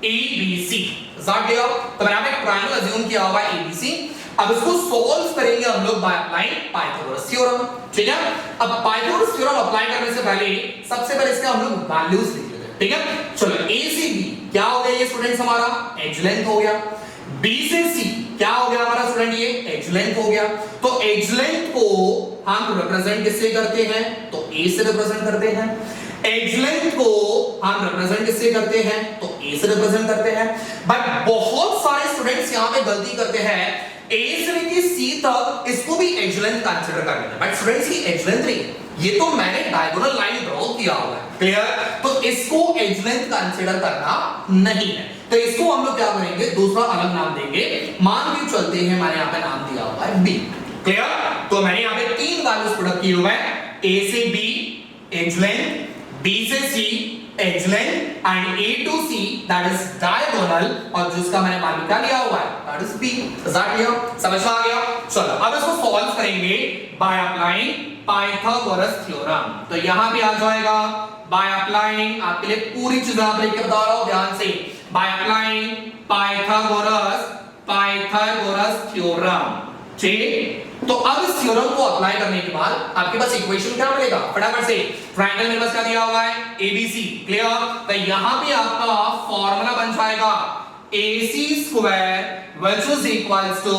ABC। तो मैंने एक ट्रायंगल अज्यूम किया हुआ है ABC। अब इसको सॉल्व करेंगे हम लोग बाय अप्लाइंग पाइथागोरस थ्योरम, ठीक है? अब पाइथागोरस थ्योरम अप्लाई करने से पहले सबसे पहले इसके हम लोग वैल्यूज लिख लेते हैं, ठीक है? चलो A से B क्या हो गया ये स्टूडेंट्स हमारा? एज लेंथ हो गया। B से C क्या हो गया हमारा स्टूडेंट? ये एज लेंथ हो गया। तो एज लेंथ को हम रिप्रेजेंट किससे करते हैं? तो A से रिप्रेजेंट करते हैं। एज लेंथ को हम रिप्रेजेंट किससे करते हैं? तो A से रिप्रेजेंट करते हैं। बट बहुत सारे स्टूडेंट्स यहां पे गलती करते हैं, A से लेके C तक इसको भी एज लेंथ कंसीडर कर लेते हैं। बट स्टूडेंट्स ये एज लेंथ नहीं, ये तो मैंने डायगोनल लाइन ड्रॉ किया हुआ है। क्लियर? तो इसको एज लेंथ कंसीडर करना नहीं है। तो इसको हम लोग क्या करेंगे? दूसरा अलग नाम देंगे। मान के चलते हैं, मैंने यहां पे नाम दिया हुआ है B। क्लियर? तो मैंने यहां पे तीन वैल्यूज प्रोडक्ट किए हुए हैं। A से B एज लेंथ, B से C edge length and A to C that is diagonal, और जिसका मैंने मान क्या लिया हुआ है? That is B। समझ में आ गया? चलो अब इसको सॉल्व करेंगे बाय अप्लाइंग पाइथागोरस थ्योरम। तो यहां पे आ जाएगा बाय अप्लाइंग, आपके लिए पूरी चीज आप लिख के बता रहा हूं ध्यान से, बाय अप्लाइंग पाइथागोरस थ्योरम, ठीक? तो अब इस थ्योरम को अप्लाई करने के बाद आपके पास इक्वेशन क्या मिलेगा? फटाफट से, ट्रायंगल मेरे पास क्या दिया हुआ है? ABC। क्लियर? तो यहां पे आपका फॉर्मूला बन जाएगा AC square which is equals to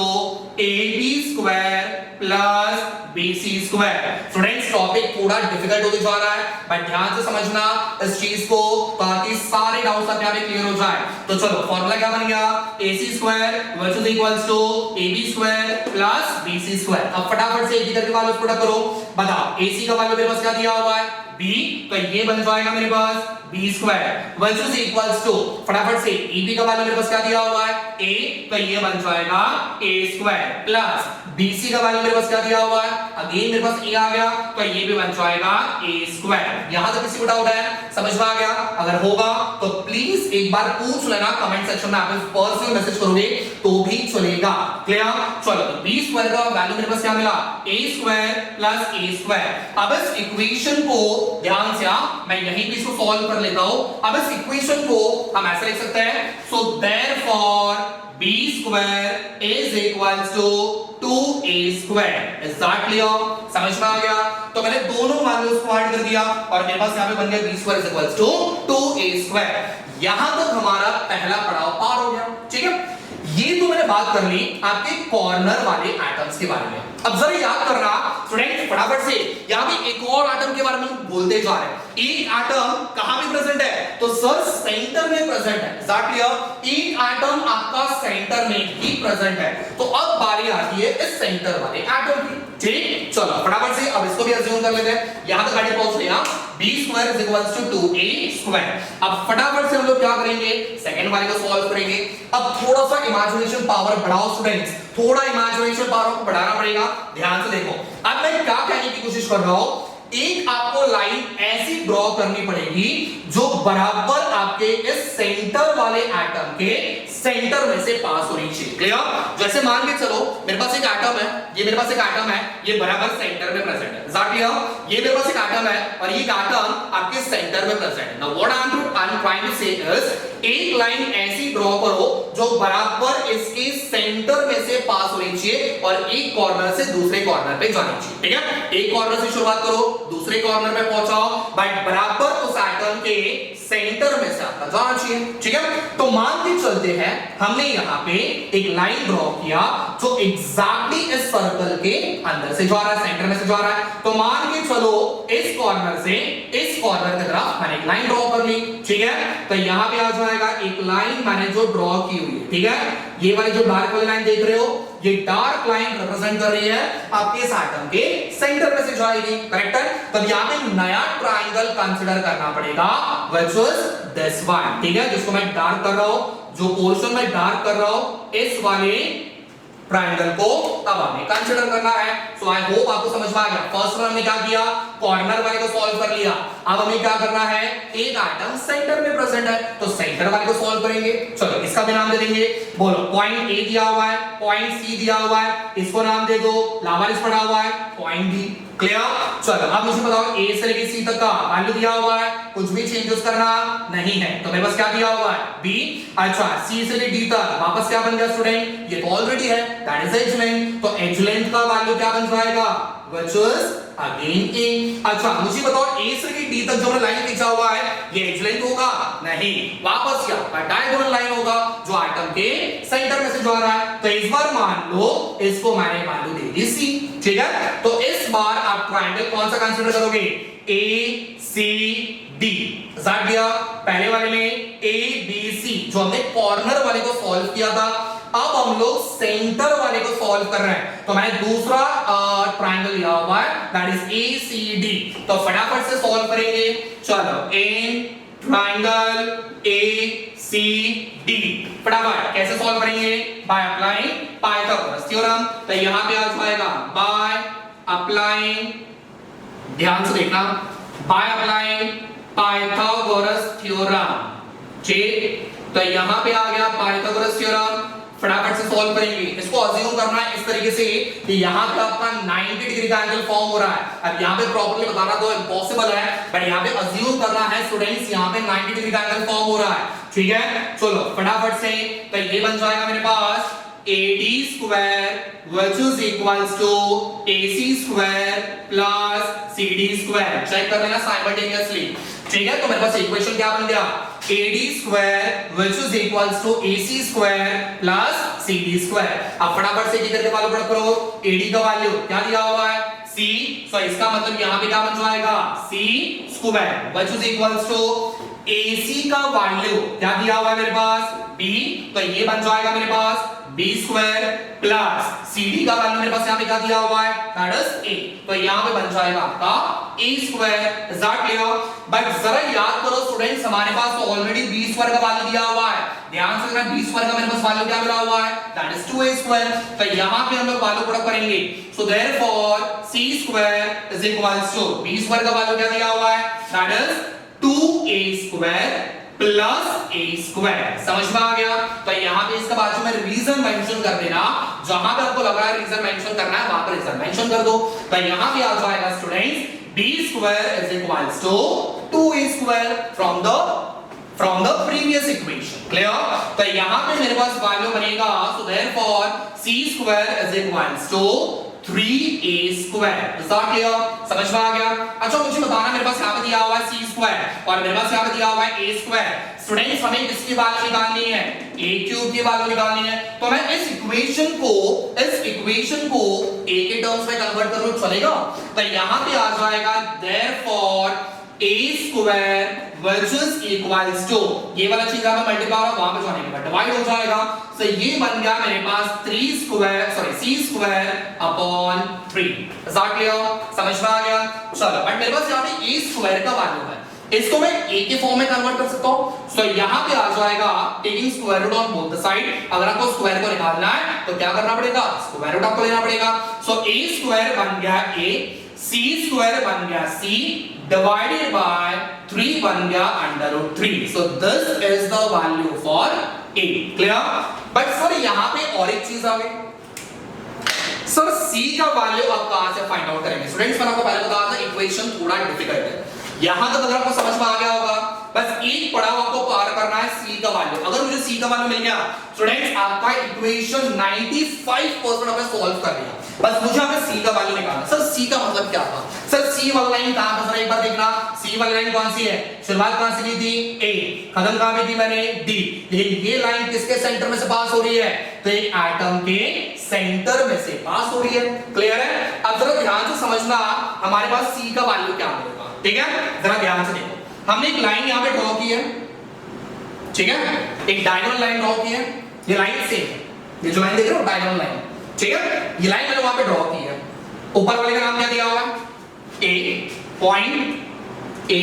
AB square plus BC square। Students topic थोड़ा डिफिकल्ट होते जा रहा है, बट ध्यान से समझना इस चीज को ताकि सारे डाउट्स आपके यहाँ पे क्लियर हो जाए। तो चलो फॉर्मूला क्या बन गया? AC square which is equals to AB square plus BC square। अब फटाफट से एक करके वैल्यूज पुट करो। बताओ AC का वैल्यू मेरे पास क्या दिया हुआ है? B। तो ये बन जाएगा मेरे पास B square which is equals to, फटाफट से AB का वैल्यू मेरे पास क्या दिया हुआ है? A। तो ये बन जाएगा A square प्लस BC का वैल्यू मेरे पास क्या दिया हुआ है? अगेन मेरे पास A आ गया, तो ये भी बन जाएगा A square। यहां तक किसी को डाउट है? समझ में आ गया? अगर होगा तो प्लीज एक बार पूछ लेना कमेंट सेक्शन में, आप पर्सनल मैसेज करोगे तो भी चलेगा। क्लियर? चलो तो B square का वैल्यू मेरे पास क्या मिला? A square plus A square। अब इस इक्वेशन को ध्यान से, मैं यहीं पे इसको सॉल्व कर लेता हूं। अब इस इक्वेशन को हम ऐसे लिख सकते हैं, so therefore B square is equals to 2A square। Is that clear? समझ में आ गया? तो मैंने दोनों वैल्यूज को ऐड कर दिया और मेरे पास यहाँ पे बन गया B square is equals to 2A square। यहां तक हमारा पहला पड़ाव पार हो गया, ठीक है? ये तो मैंने बात कर ली आपके कॉर्नर वाले एटम्स के बारे में। अब जरा याद करना स्टूडेंट फटाफट से, यहां पे एक और एटम के बारे में हम बोलते जा रहे हैं। एक एटम कहां पे प्रेजेंट है? तो सर सेंटर में प्रेजेंट है। Is that clear? एक एटम आपका सेंटर में ही प्रेजेंट है। तो अब बारी आती है इस सेंटर वाले एटम की, ठीक? चलो फटाफट से अब इसको भी अज्यूम कर लेते हैं। यहां तक गाड़ी पहुंच गया, B square is equals to 2A square। अब फटाफट से हम लोग क्या करेंगे? सेकंड वाले को सॉल्व करेंगे। अब थोड़ा सा इमेजिनेशन पावर बढ़ाओ स्टूडेंट्स, थोड़ा इमेजिनेशन पावर को बढ़ाना पड़ेगा। ध्यान से देखो, अब मैं क्या कहने की कोशिश कर रहा हूं, एक आपको लाइन ऐसी ड्रॉ करनी पड़ेगी जो बराबर आपके इस सेंटर वाले एटम के सेंटर में से पास होनी चाहिए। क्लियर? जैसे मान के चलो मेरे पास एक एटम है, ये मेरे पास एक एटम है, ये बराबर सेंटर में प्रेजेंट है। Is that clear? ये मेरे पास एक एटम है और ये एटम आपके सेंटर में प्रेजेंट है। Now what I am trying to say is, एक लाइन ऐसी ड्रॉ करो जो बराबर इसके सेंटर में से पास होनी चाहिए और एक कॉर्नर से दूसरे कॉर्नर पे जानी चाहिए। ठीक है? एक कॉर्नर से शुरुआत करो, दूसरे कॉर्नर में पहुंचाओ, बट बराबर उस एटम के सेंटर में से आपका जाना चाहिए, ठीक है। तो मान के चलते हैं हमने यहाँ पे एक लाइन ड्रॉ किया जो एग्जैक्टली इस सर्कल के अंदर से जा रहा है, सेंटर में से जा रहा है। तो मान के चलो इस कॉर्नर से इस कॉर्नर की तरफ मैंने एक लाइन ड्रॉ कर ली, ठीक है। तो यहाँ पे आ जाएगा एक लाइन मैंने जो ड्रॉ की हुई है, ठीक है। ये वाली जो डार्क वाली लाइन देख रहे हो, ये डार्क लाइन रिप्रेजेंट कर रही है आपके इस एटम के सेंटर में से जाएगी, करेक्ट है। तब यहाँ पे नया ट्राइंगल कंसीडर करना पड़ेगा, व्हिच वाज दिस वन, ठीक है। जिसको मैं डार्क कर रहा हूं, जो पोर्शन में डार्क कर रहा हूं, इस वाले ट्राइंगल को अब हमें कंसीडर करना है। सो आई होप आपको समझ में आ गया। फर्स्ट में हमने क्या किया, कॉर्नर वाले को सॉल्व कर लिया। अब हमें क्या करना है, एक एटम सेंटर में प्रेजेंट है तो सेंटर वाले को सॉल्व करेंगे। चलो इसका भी नाम दे देंगे, बोलो पॉइंट ए दिया हुआ है, पॉइंट सी दिया हुआ है, इसको नाम दे दो, लावारिस पड़ा हुआ है पॉइंट बी, क्लियर। चलो अब मुझे बताओ ए से लेकर सी तक का वैल्यू दिया हुआ है, कुछ भी चेंजेस करना नहीं है, तो मेरे पास क्या दिया हुआ है बी। अच्छा सी से लेकर डी तक वापस क्या बन गया स्टूडेंट, ये तो ऑलरेडी है, दैट इज एज लेंथ। तो एज लेंथ का वैल्यू क्या बन जाएगा, व्हिच इज अगेन ए। अच्छा मुझे बताओ ए से लेकर डी तक जो हमने लाइन खींचा हुआ है, ये एज लेंथ होगा नहीं, वापस क्या डायगोनल लाइन होगा जो एटम के सेंटर में से जा रहा है। तो इस बार मान लो इसको मैंने वैल्यू दे दी सी, ठीक है। तो इस बार आप ट्रायंगल कौन सा कंसीडर करोगे, ए सी डी, समझ गया। पहले वाले में ए बी सी जो हमने कॉर्नर वाले को सॉल्व किया था, अब हम लोग सेंटर वाले को सॉल्व कर रहे हैं। तो मैंने दूसरा ट्रायंगल लिया हुआ है, that is A C D. तो फटाफट से सॉल्व करेंगे। चलो इन ट्रायंगल ए सी डी, फटाफट कैसे सॉल्व करेंगे, बाय अप्लाइंग पाइथागोरस थ्योरम। तो यहां पे आ जाएगा बाय अप्लाइंग, ध्यान से देखना, बाय अप्लाइंग पाइथागोरस थ्योरम, ठीक। तो यहां पे आ गया पाइथागोरस थ्योरम, फटाफट से सॉल्व करेंगे। इसको अज्यूम करना है इस तरीके से कि यहां पे आपका 90 डिग्री का एंगल फॉर्म हो रहा है। अब यहां पे प्रॉपर्ली बताना तो इम्पॉसिबल है, बट यहां पे अज्यूम करना है स्टूडेंट्स, यहां पे 90 डिग्री का एंगल फॉर्म हो रहा है, ठीक है। चलो फटाफट से, तो ये बन जाएगा मेरे पास AD square which is equals to AC square plus CD square। Check कर लेना साइमल्टेनियसली, ठीक है। तो मेरे पास इक्वेशन क्या बन गया, AD square which is equals to AC square plus CD square। अब फटाफट से किधर के वैल्यू पुट करो, AD का वैल्यू क्या दिया हुआ है C, सो इसका मतलब यहां पे क्या बन जाएगा C square which is equals to AC का वैल्यू क्या दिया हुआ है मेरे पास B, तो ये बन जाएगा मेरे पास B स्क्वायर प्लस CD का वैल्यू मेरे पास यहाँ पे क्या दिया हुआ है, दैट इज A। तो यहाँ पे बन जाएगा आपका A square, is that clear. But जरा याद करो स्टूडेंट्स, हमारे पास तो ऑलरेडी B स्क्वायर का वैल्यू दिया हुआ है, ध्यान से देखना, B स्क्वायर का मेरे पास वैल्यू क्या मिला हुआ है, दैट इज 2A स्क्वायर। तो यहाँ पे हम लोग वैल्यू पुट करेंगे, so therefore C square is equals to B square का वैल्यू क्या दिया हुआ है, that is 2A square plus A square. समझ में आ गया। तो यहाँ पे इसका बाजू में रीजन मेंशन कर देना, जहां पे आपको लग रहा है रीजन मेंशन करना है वहां पर रीजन मेंशन कर दो। तो यहाँ पे आ जाएगा students B square is equals to 2A square from the previous equation, clear. तो यहाँ पे मेरे पास वैल्यू बनेगा, so therefore C square is equals to 3A square, is that clear, समझ में आ गया। अच्छा मुझे बताना, मेरे पास यहाँ पे दिया हुआ है C स्क्वायर और मेरे पास यहाँ पे दिया हुआ है A स्क्वायर। स्टूडेंट्स हमें किसकी वैल्यू निकालनी है, A क्यूब की वैल्यू निकालनी है। तो मैं इस इक्वेशन को A के टर्म्स में कन्वर्ट करूं, चलेगा। तो यहाँ पे आ जाएगा therefore A square which is equals to, ये वाला चीज आप मल्टीप्लाई वहां पे जाने के बाद डिवाइड हो जाएगा। तो ये बन गया मेरे पास C square upon 3, is that clear, समझ में आ गया। चलो बट मेरे पास यहाँ पे A स्क्वायर का वैल्यू है, इसको मैं A के फॉर्म में कन्वर्ट कर सकता हूं। सो यहाँ पे आ जाएगा taking square root on both the side. अगर आपको स्क्वायर को निकालना है तो क्या करना पड़ेगा, स्क्वायर रूट आपको लेना पड़ेगा। सो A स्क्वायर बन गया A, C स्क्वायर बन गया C divided by 3 बन गया under root 3। So this is the value for A, clear। But sir यहाँ पे और एक चीज आ गई, सर C का वैल्यू आप कहां से फाइंड आउट करेंगे। स्टूडेंट्स मैंने आपको पहले बताया था इक्वेशन थोड़ा डिफिकल्ट है, यहां तक अगर आपको समझ में आ गया होगा बस एक पड़ाव आपको पार करना है सी का वैल्यू। अगर मुझे सी का वैल्यू मिल गया स्टूडेंट्स, आपका इक्वेशन 95% आपने सॉल्व कर लिया। बस मुझे आपका सी का वैल्यू निकालना। सर सी का मतलब क्या था? सर सी वाली लाइन कहां पर? एक बार देखना, सी वाली लाइन कौन सी है? शुरुआत कहां से की थी? ए, खत्म कहां पे थी मैंने? डी। लेकिन ये लाइन किसके सेंटर में से पास हो रही है? तो एक एटम के सेंटर में से पास हो रही है। क्लियर है? अब जरा ध्यान से समझना, हमारे पास सी का वैल्यू क्या मिलेगा, ठीक है? जरा ध्यान से देखो, हमने एक लाइन यहां पे ड्रॉ की है, ठीक है? एक डायगोनल लाइन ड्रॉ की है, ये लाइन सेम है, ये जो लाइन देख रहे हो डायगोनल लाइन, ठीक है? ये लाइन मैंने वहां पे ड्रॉ की है। ऊपर वाले का नाम क्या दिया हुआ है? ए, पॉइंट ए।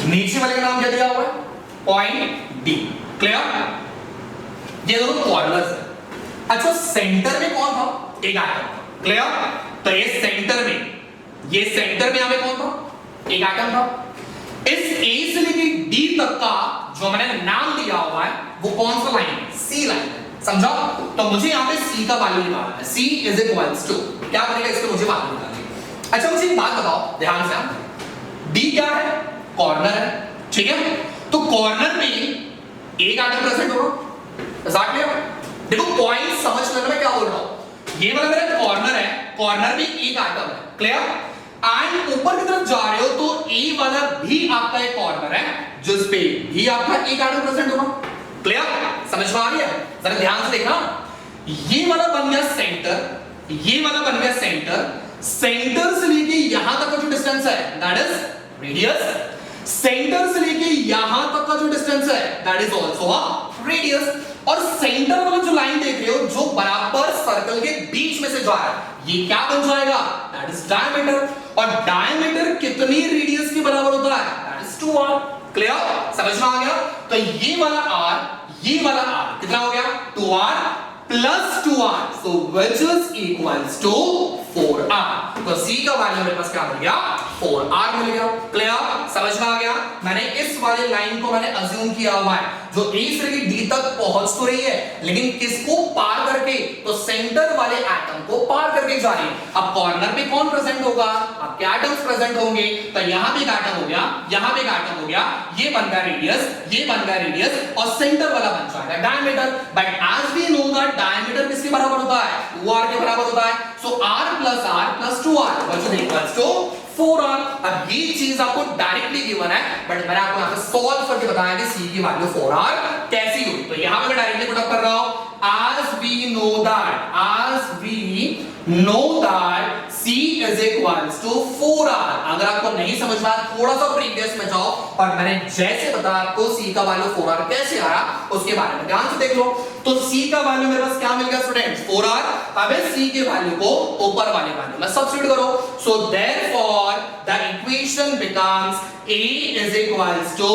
नीचे वाले का नाम क्या दिया हुआ है? Point D. क्लियर? ये दोनों कॉर्नर्स है। अच्छा, सेंटर में कौन था? एक एटम। क्लियर? तो ये सेंटर में, ये सेंटर में हमें कौन था? एक एटम था। इस ए से लेके डी तक का जो मैंने नाम दिया हुआ है वो कौन सा लाइन है? सी लाइन है। समझा? तो मुझे यहां पे सी का वैल्यू निकालना है। सी इज इक्वल्स टू क्या बनेगा? इसको मुझे वैल्यू निकालनी है। अच्छा, मुझे एक बात बताओ ध्यान से, डी क्या है? कॉर्नर है, ठीक है? तो कॉर्नर में एक एटम प्रेजेंट होगा। एग्जैक्टली। देखो पॉइंट समझ लेना मैं क्या बोल रहा हूं। ये वाला मेरा कॉर्नर है, कॉर्नर में एक एटम है। क्लियर? एंड ऊपर की तरफ जा रहे हो तो ए वाला भी आपका एक कॉर्नर है जिस पे भी आपका एक एटम प्रेजेंट होगा। क्लियर? समझ में आ रही है? जरा ध्यान से देखना, ये वाला बन गया सेंटर, ये वाला बन गया सेंटर। सेंटर से लेके यहां तक का जो डिस्टेंस है दैट इज रेडियस। सेंटर से लेके यहां तक का जो डिस्टेंस है that is also a radius. और सेंटर वाला जो लाइन देख रहे हो जो बराबर सर्कल के बीच में से जा रहा है, ये क्या बन जाएगा? That is diameter. और डायमीटर कितनी रेडियस के बराबर होता है? That is 2r। क्लियर? समझ में आ गया? तो ये वाला r, ये वाला r कितना हो गया? 2r plus 2r, so which is equals to 4r। तो c का वैल्यू मेरे पास क्या मिल गया? 4r मिल गया। क्लियर? समझ में आ गया? मैंने इस वाली लाइन को मैंने अज्यूम किया हुआ है जो a से लेकर d तक पहुंच तो रही है, लेकिन किसको पार करके? तो सेंटर वाले एटम को पार करके जा रही है। अब कॉर्नर पे कौन प्रेजेंट होगा? आपके एटम्स प्रेजेंट होंगे। तो यहां पे एक एटम हो गया, यहां पे एक एटम हो गया, ये बन गया रेडियस, ये बन गया रेडियस, और सेंटर वाला बन जाएगा diameter. But as we know that diameter किसके बराबर होता है? 2r के बराबर होता है। So r plus 2r which is equals to 4r। अब ये चीज आपको डायरेक्टली गिवन है, बट मैंने आपको यहां पे सॉल्व करके बताया कि c की वैल्यू 4r कैसी हुई। तो यहां पे मैं डायरेक्टली पुट अप कर रहा हूं, as we know that c is equals to 4r। अगर आपको नहीं समझ में आया थोड़ा सा प्रीवियस में जाओ, और मैंने जैसे बताया आपको c का वैल्यू 4r कैसे आया उसके बारे में ध्यान से देख लो। तो c का वैल्यू मेरे पास क्या मिल गया स्टूडेंट्स? 4r। अब इस c के वैल्यू को ऊपर वाले वैल्यू में सब्स्टिट्यूट करो। So therefore the equation becomes a is equals to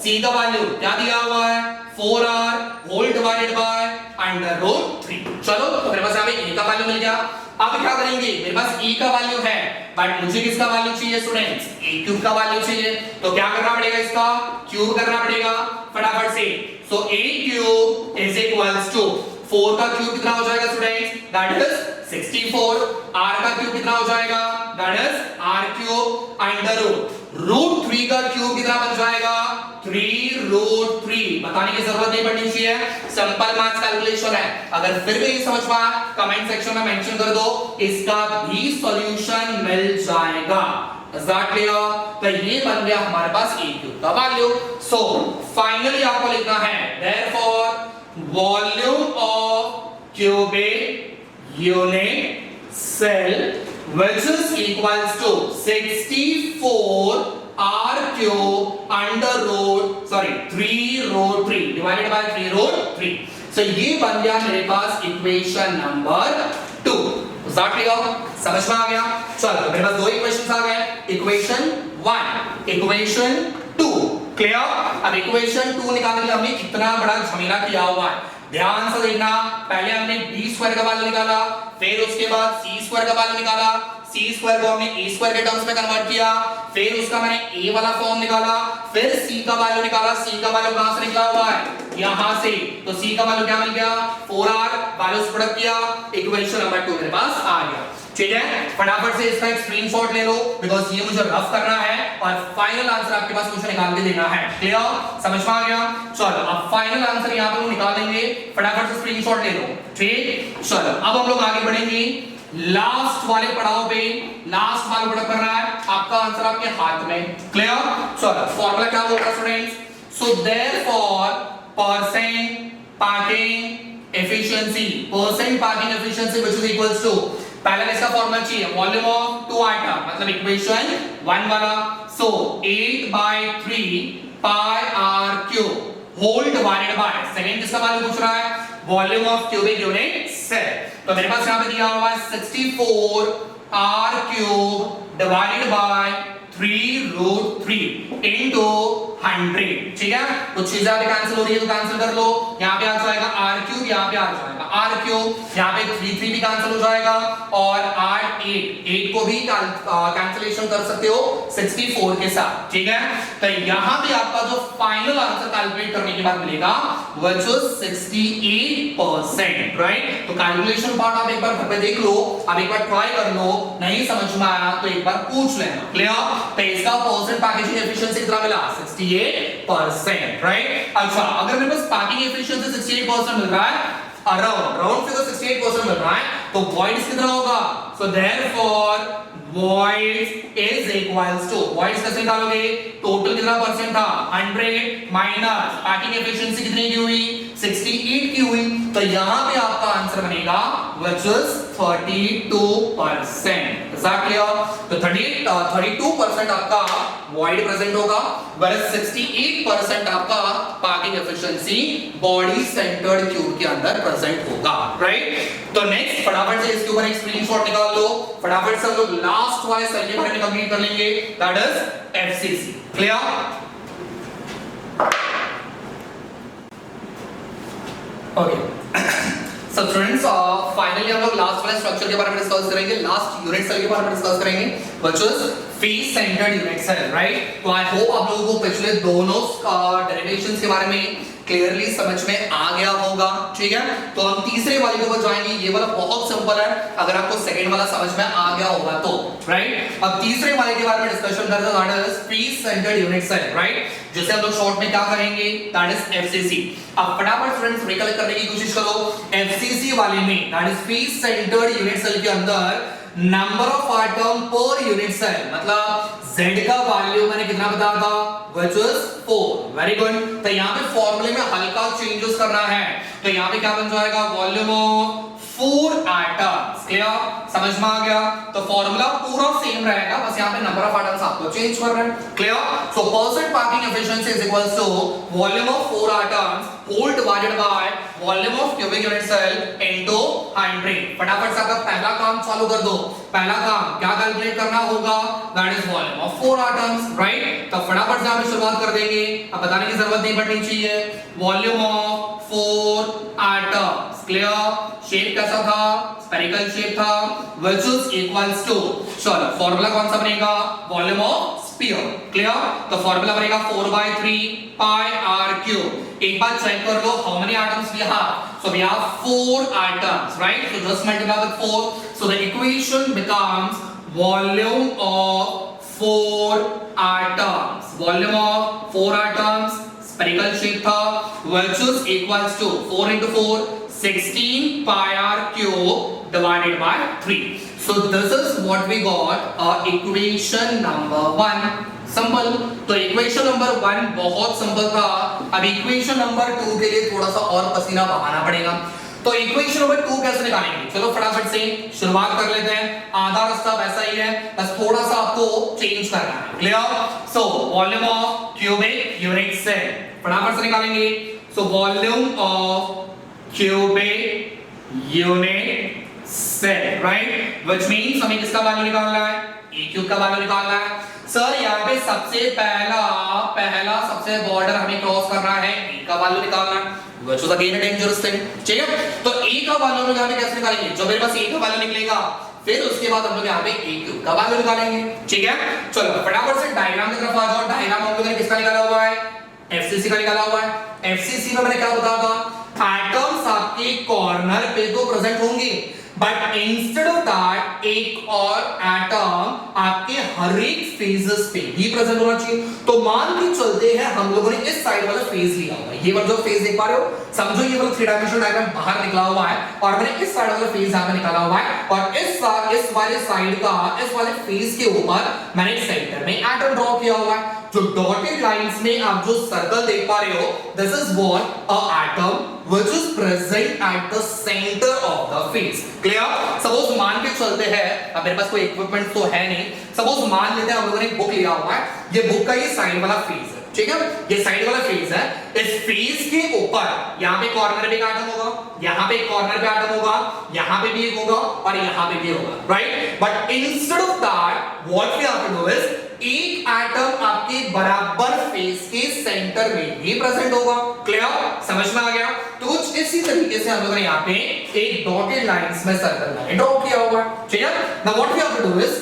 c का वैल्यू क्या दिया हुआ है? 4r whole divided by under root 3। चलो, तो मेरे पास यहां पे a का वैल्यू मिल गया। अब क्या करेंगे? मेरे पास e का वैल्यू है, बट मुझे किसका वैल्यू चाहिए स्टूडेंट्स? a क्यूब का वैल्यू चाहिए। तो क्या करना पड़ेगा? इसका क्यूब करना पड़ेगा फटाफट से। So a cube is equals to 4 का क्यूब कितना हो जाएगा स्टूडेंट्स? That is 64। r का क्यूब कितना हो जाएगा? That is r cube under root 3 का क्यूब कितना बन जाएगा? 3 रूट 3। बताने की जरूरत नहीं पड़नी चाहिए, सिंपल मैथ्स कैलकुलेशन है। अगर फिर भी नहीं समझ पाया कमेंट सेक्शन में मेंशन कर दो, इसका भी सॉल्यूशन मिल जाएगा। Is that clear? तो ये बन गया हमारे पास a क्यूब का वैल्यू। सो फाइनली आपको लिखना है therefore volume of cubic unit cell which is equals to 64 r cube under root 3 root 3 divided by 3 root 3। so ये बन गया मेरे पास इक्वेशन नंबर 2। समझ में आ गया? चलो, मेरे पास दो इक्वेशंस आ गए, इक्वेशन 1, इक्वेशन 2। क्लियर? अब इक्वेशन 2 निकालने के लिए हमने कितना बड़ा झमेला किया हुआ है, ध्यान से देखना। पहले हमने b स्क्वायर का वैल्यू निकाला, फिर उसके बाद c स्क्वायर का वैल्यू निकाला, c स्क्वायर को हमने a स्क्वायर के टर्म्स में कन्वर्ट किया, फिर उसका मैंने a वाला फॉर्म निकाला, फिर c का वैल्यू निकाला। c का वैल्यू कहां से निकला हुआ है? यहां से, तो सी का वैल्यू क्या मिल गया 4r, वैल्यूज प्रोडक्ट किया, इक्वेशन नंबर 2 मेरे पास आ गया। ठीक है, फटाफट से इसका एक स्क्रीनशॉट ले लो बिकॉज़ ये मुझे रफ करना है और फाइनल आंसर आपके पास मुझे निकाल के देना है। क्लियर, समझ में आ गया? चलो अब फाइनल आंसर यहां पर हम निकालेंगे, फटाफट से स्क्रीनशॉट ले लो। ठीक, चलो अब हम लोग आगे बढ़ेंगे लास्ट वाले पड़ाव पे। लास्ट वाला पड़ाव करना है, आपका आंसर आपके हाथ में। क्लियर, चलो फॉर्मूला क्या होगा students? So therefore percent parking efficiency, percent parking efficiency which is equals to, पहले इसका फॉर्मूला चाहिए वॉल्यूम ऑफ 2 आइटम, मतलब इक्वेशन 1 वाला। So 8/3 pi r cube whole divided by, second किसका वैल्यू पूछ रहा है? Volume of cubic unit cell. तो मेरे पास यहां पे दिया हुआ है 64 r cube divided by 3√3 into 100। ठीक है, कुछ चीजें अभी कैंसिल हो रही है तो कैंसिल कर लो। यहां पे आ जाएगा r क्यूब, यहां पे आ जाएगा r क्यूब, यहां पे 3 भी कैंसिल हो जाएगा और 8 को भी कैंसिलेशन कर सकते हो 64 के साथ। ठीक है, तो यहां पे आपका जो फाइनल आंसर कैलकुलेट करने के बाद मिलेगा व्हिच इज 68%। राइट, तो कैलकुलेशन पार्ट आप एक बार घर पे देख लो, अब एक बार ट्राई कर लो, नहीं समझ में आया तो एक बार पूछ लेना। क्लियर, तो इसका परसेंट पैकेजिंग एफिशिएंसी कितना मिला? 68%। राइट, अच्छा अगर मेरे पास पैकिंग एफिशिएंसी 68% मिल रहा है, अराउंड फिगर 68% मिल रहा है, तो वॉइड्स कितना होगा? So therefore voids is equals to, voids कैसे निकालोगे? टोटल कितना परसेंट था? 100 माइनस पैकिंग एफिशिएंसी कितनी की हुई? 68 की हुई। तो यहां पे आपका आंसर बनेगा which is 32%। Is that clear? तो 32% आपका वॉइड प्रेजेंट होगा, whereas 68% आपका packing efficiency body centred cube के अंदर प्रेजेंट होगा। राइट, तो नेक्स्ट फटाफट से इसके ऊपर एक स्क्रीनशॉट निकाल लो, फटाफट से हम लोग लास्ट वाले सेल के बारे में कंप्लीट कर लेंगे, that is FCC. Clear, okay so students finally हम लोग लास्ट वाले स्ट्रक्चर के बारे में डिस्कस करेंगे, लास्ट यूनिट सेल के बारे में डिस्कस करेंगे which is face centred unit cell. Right, तो आई होप आप लोगों को पिछले दोनों डेरिवेशंस के बारे में क्लियरली समझ में आ गया होगा। ठीक है, तो हम तीसरे वाले के ऊपर जाएंगे। ये वाला बहुत सिंपल है, अगर आपको सेकंड वाला समझ में आ गया होगा तो। राइट, अब तीसरे वाले के बारे में डिस्कशन करते हैं, that is face centred unit cell. Right, जिसे हम लोग शॉर्ट में क्या करेंगे, दैट इज एफसीसी। अब फटाफट स्टूडेंट्स रिकलेक्ट करने की कोशिश करो, एफसीसी वाले में that is face centred unit cell के अंदर number of item per unit cell, मतलब z का वैल्यू मैंने कितना बताया था, व्हिच इज 4। वेरी गुड, तो यहां पे फॉर्मूले में हल्का चेंजेस करना है, तो यहां पे क्या बन जाएगा? Volume of 4 atoms. क्लियर, समझ में आ गया? तो फॉर्मूला पूरा सेम रहेगा, बस यहां पे नंबर ऑफ आइटम्स आपको चेंज कर रहे हैं। Clear, so percent packing efficiency is equals to volume of 4 items whole divided by volume of cubic unit cell into 100। फटाफट से आपका पहला काम चालू कर दो। पहला काम क्या कैलकुलेट करना होगा? That is volume of 4 atoms. Right, तो फटाफट से हम शुरुआत कर देंगे, अब बताने की जरूरत नहीं पड़नी चाहिए। Volume of 4 atoms. Clear, shape कैसा था? स्फेरिकल शेप था, व्हिच इज इक्वल्स टू, चलो फॉर्मूला कौन सा बनेगा? Volume of sphere. क्लियर, तो फॉर्मूला बनेगा 4/3 पाई r क्यूब। एक बार चेक कर लो how many atoms we have, so we have 4 atoms. Right, so just multiply with 4, so the equation becomes volume of 4 atoms, volume of 4 atoms, spherical shape था, which is equals to 4 into 4 16 pi r cube divided by 3. So this is what we got, equation number 1. Simple, तो इक्वेशन नंबर 1 बहुत सिंपल था। अब इक्वेशन नंबर 2 के लिए थोड़ा सा और पसीना बहाना पड़ेगा। तो इक्वेशन नंबर 2 कैसे निकालेंगे? चलो फटाफट से शुरुआत कर लेते हैं। आधा रास्ता वैसा ही है, बस थोड़ा सा आपको चेंज करना है। Clear, so volume of cubic unit cell फटाफट से निकालेंगे। So volume of cubic unit cell, right, which means हमें किसका वैल्यू निकालना है? ए क्यूब का वैल्यू निकालना है। सर यहाँ पे सबसे पहला सबसे बॉर्डर हमें क्रॉस करना है, ए का वैल्यू निकालना है, which is again a dangerous thing. ठीक है, तो ए का वैल्यू हम लोग यहाँ पे कैसे निकालेंगे? जब मेरे पास ए का वैल्यू निकलेगा फिर उसके बाद हम लोग यहाँ पे ए क्यूब का वैल्यू निकालेंगे। ठीक है, चलो फटाफट से डायग्राम की तरफ आ जाओ। डायग्राम हम लोगों ने किसका निकाला हुआ है? एफसीसी का निकाला हुआ है। एफसीसी में मैंने क्या बताया था, एटम्स आपके कॉर्नर पे तो प्रेजेंट होंगे, बट इंस्टेड ऑफ दैट एक और एटम आपके हर एक फेजेस पे भी प्रेजेंट होना चाहिए। तो मान के चलते हैं हम लोगों ने इस साइड वाला फेज लिया हुआ है, ये वाला जो फेज देख पा रहे हो, समझो ये वाला 3 डायमेंशनल डायग्राम बाहर निकला हुआ है और मैंने इस साइड वाला फेज यहां पे निकाला हुआ है और इस वाले साइड का इस वाले फेज के ऊपर मैंने सेंटर में एटम ड्रॉ किया हुआ है। जो डॉटेड लाइंस में आप जो सर्कल देख पा रहे हो, this is what a atom which is present at the center of the face. Clear? Suppose मान के चलते हैं, अब मेरे पास कोई इक्विपमेंट तो है नहीं, सपोज मान लेते हैं हम लोगों ने एक बुक लिया हुआ है, ये बुक का ये साइड वाला फेस है, ठीक है, ये साइड वाला फेस है। इस फेस के ऊपर यहाँ पे कॉर्नर पे एक एटम होगा, यहाँ पे एक कॉर्नर पे एटम होगा, यहाँ पे भी एक होगा और यहाँ पे भी होगा, right? But instead of that what we have to do is एक एटम आपके बराबर फेस के सेंटर में भी प्रेजेंट होगा। क्लियर? समझ में आ गया? तो कुछ इसी तरीके से हम लोगों ने यहाँ पे एक डॉटेड लाइंस में सर्कल ड्रॉ किया हुआ है, ठीक है। Now what we have to do is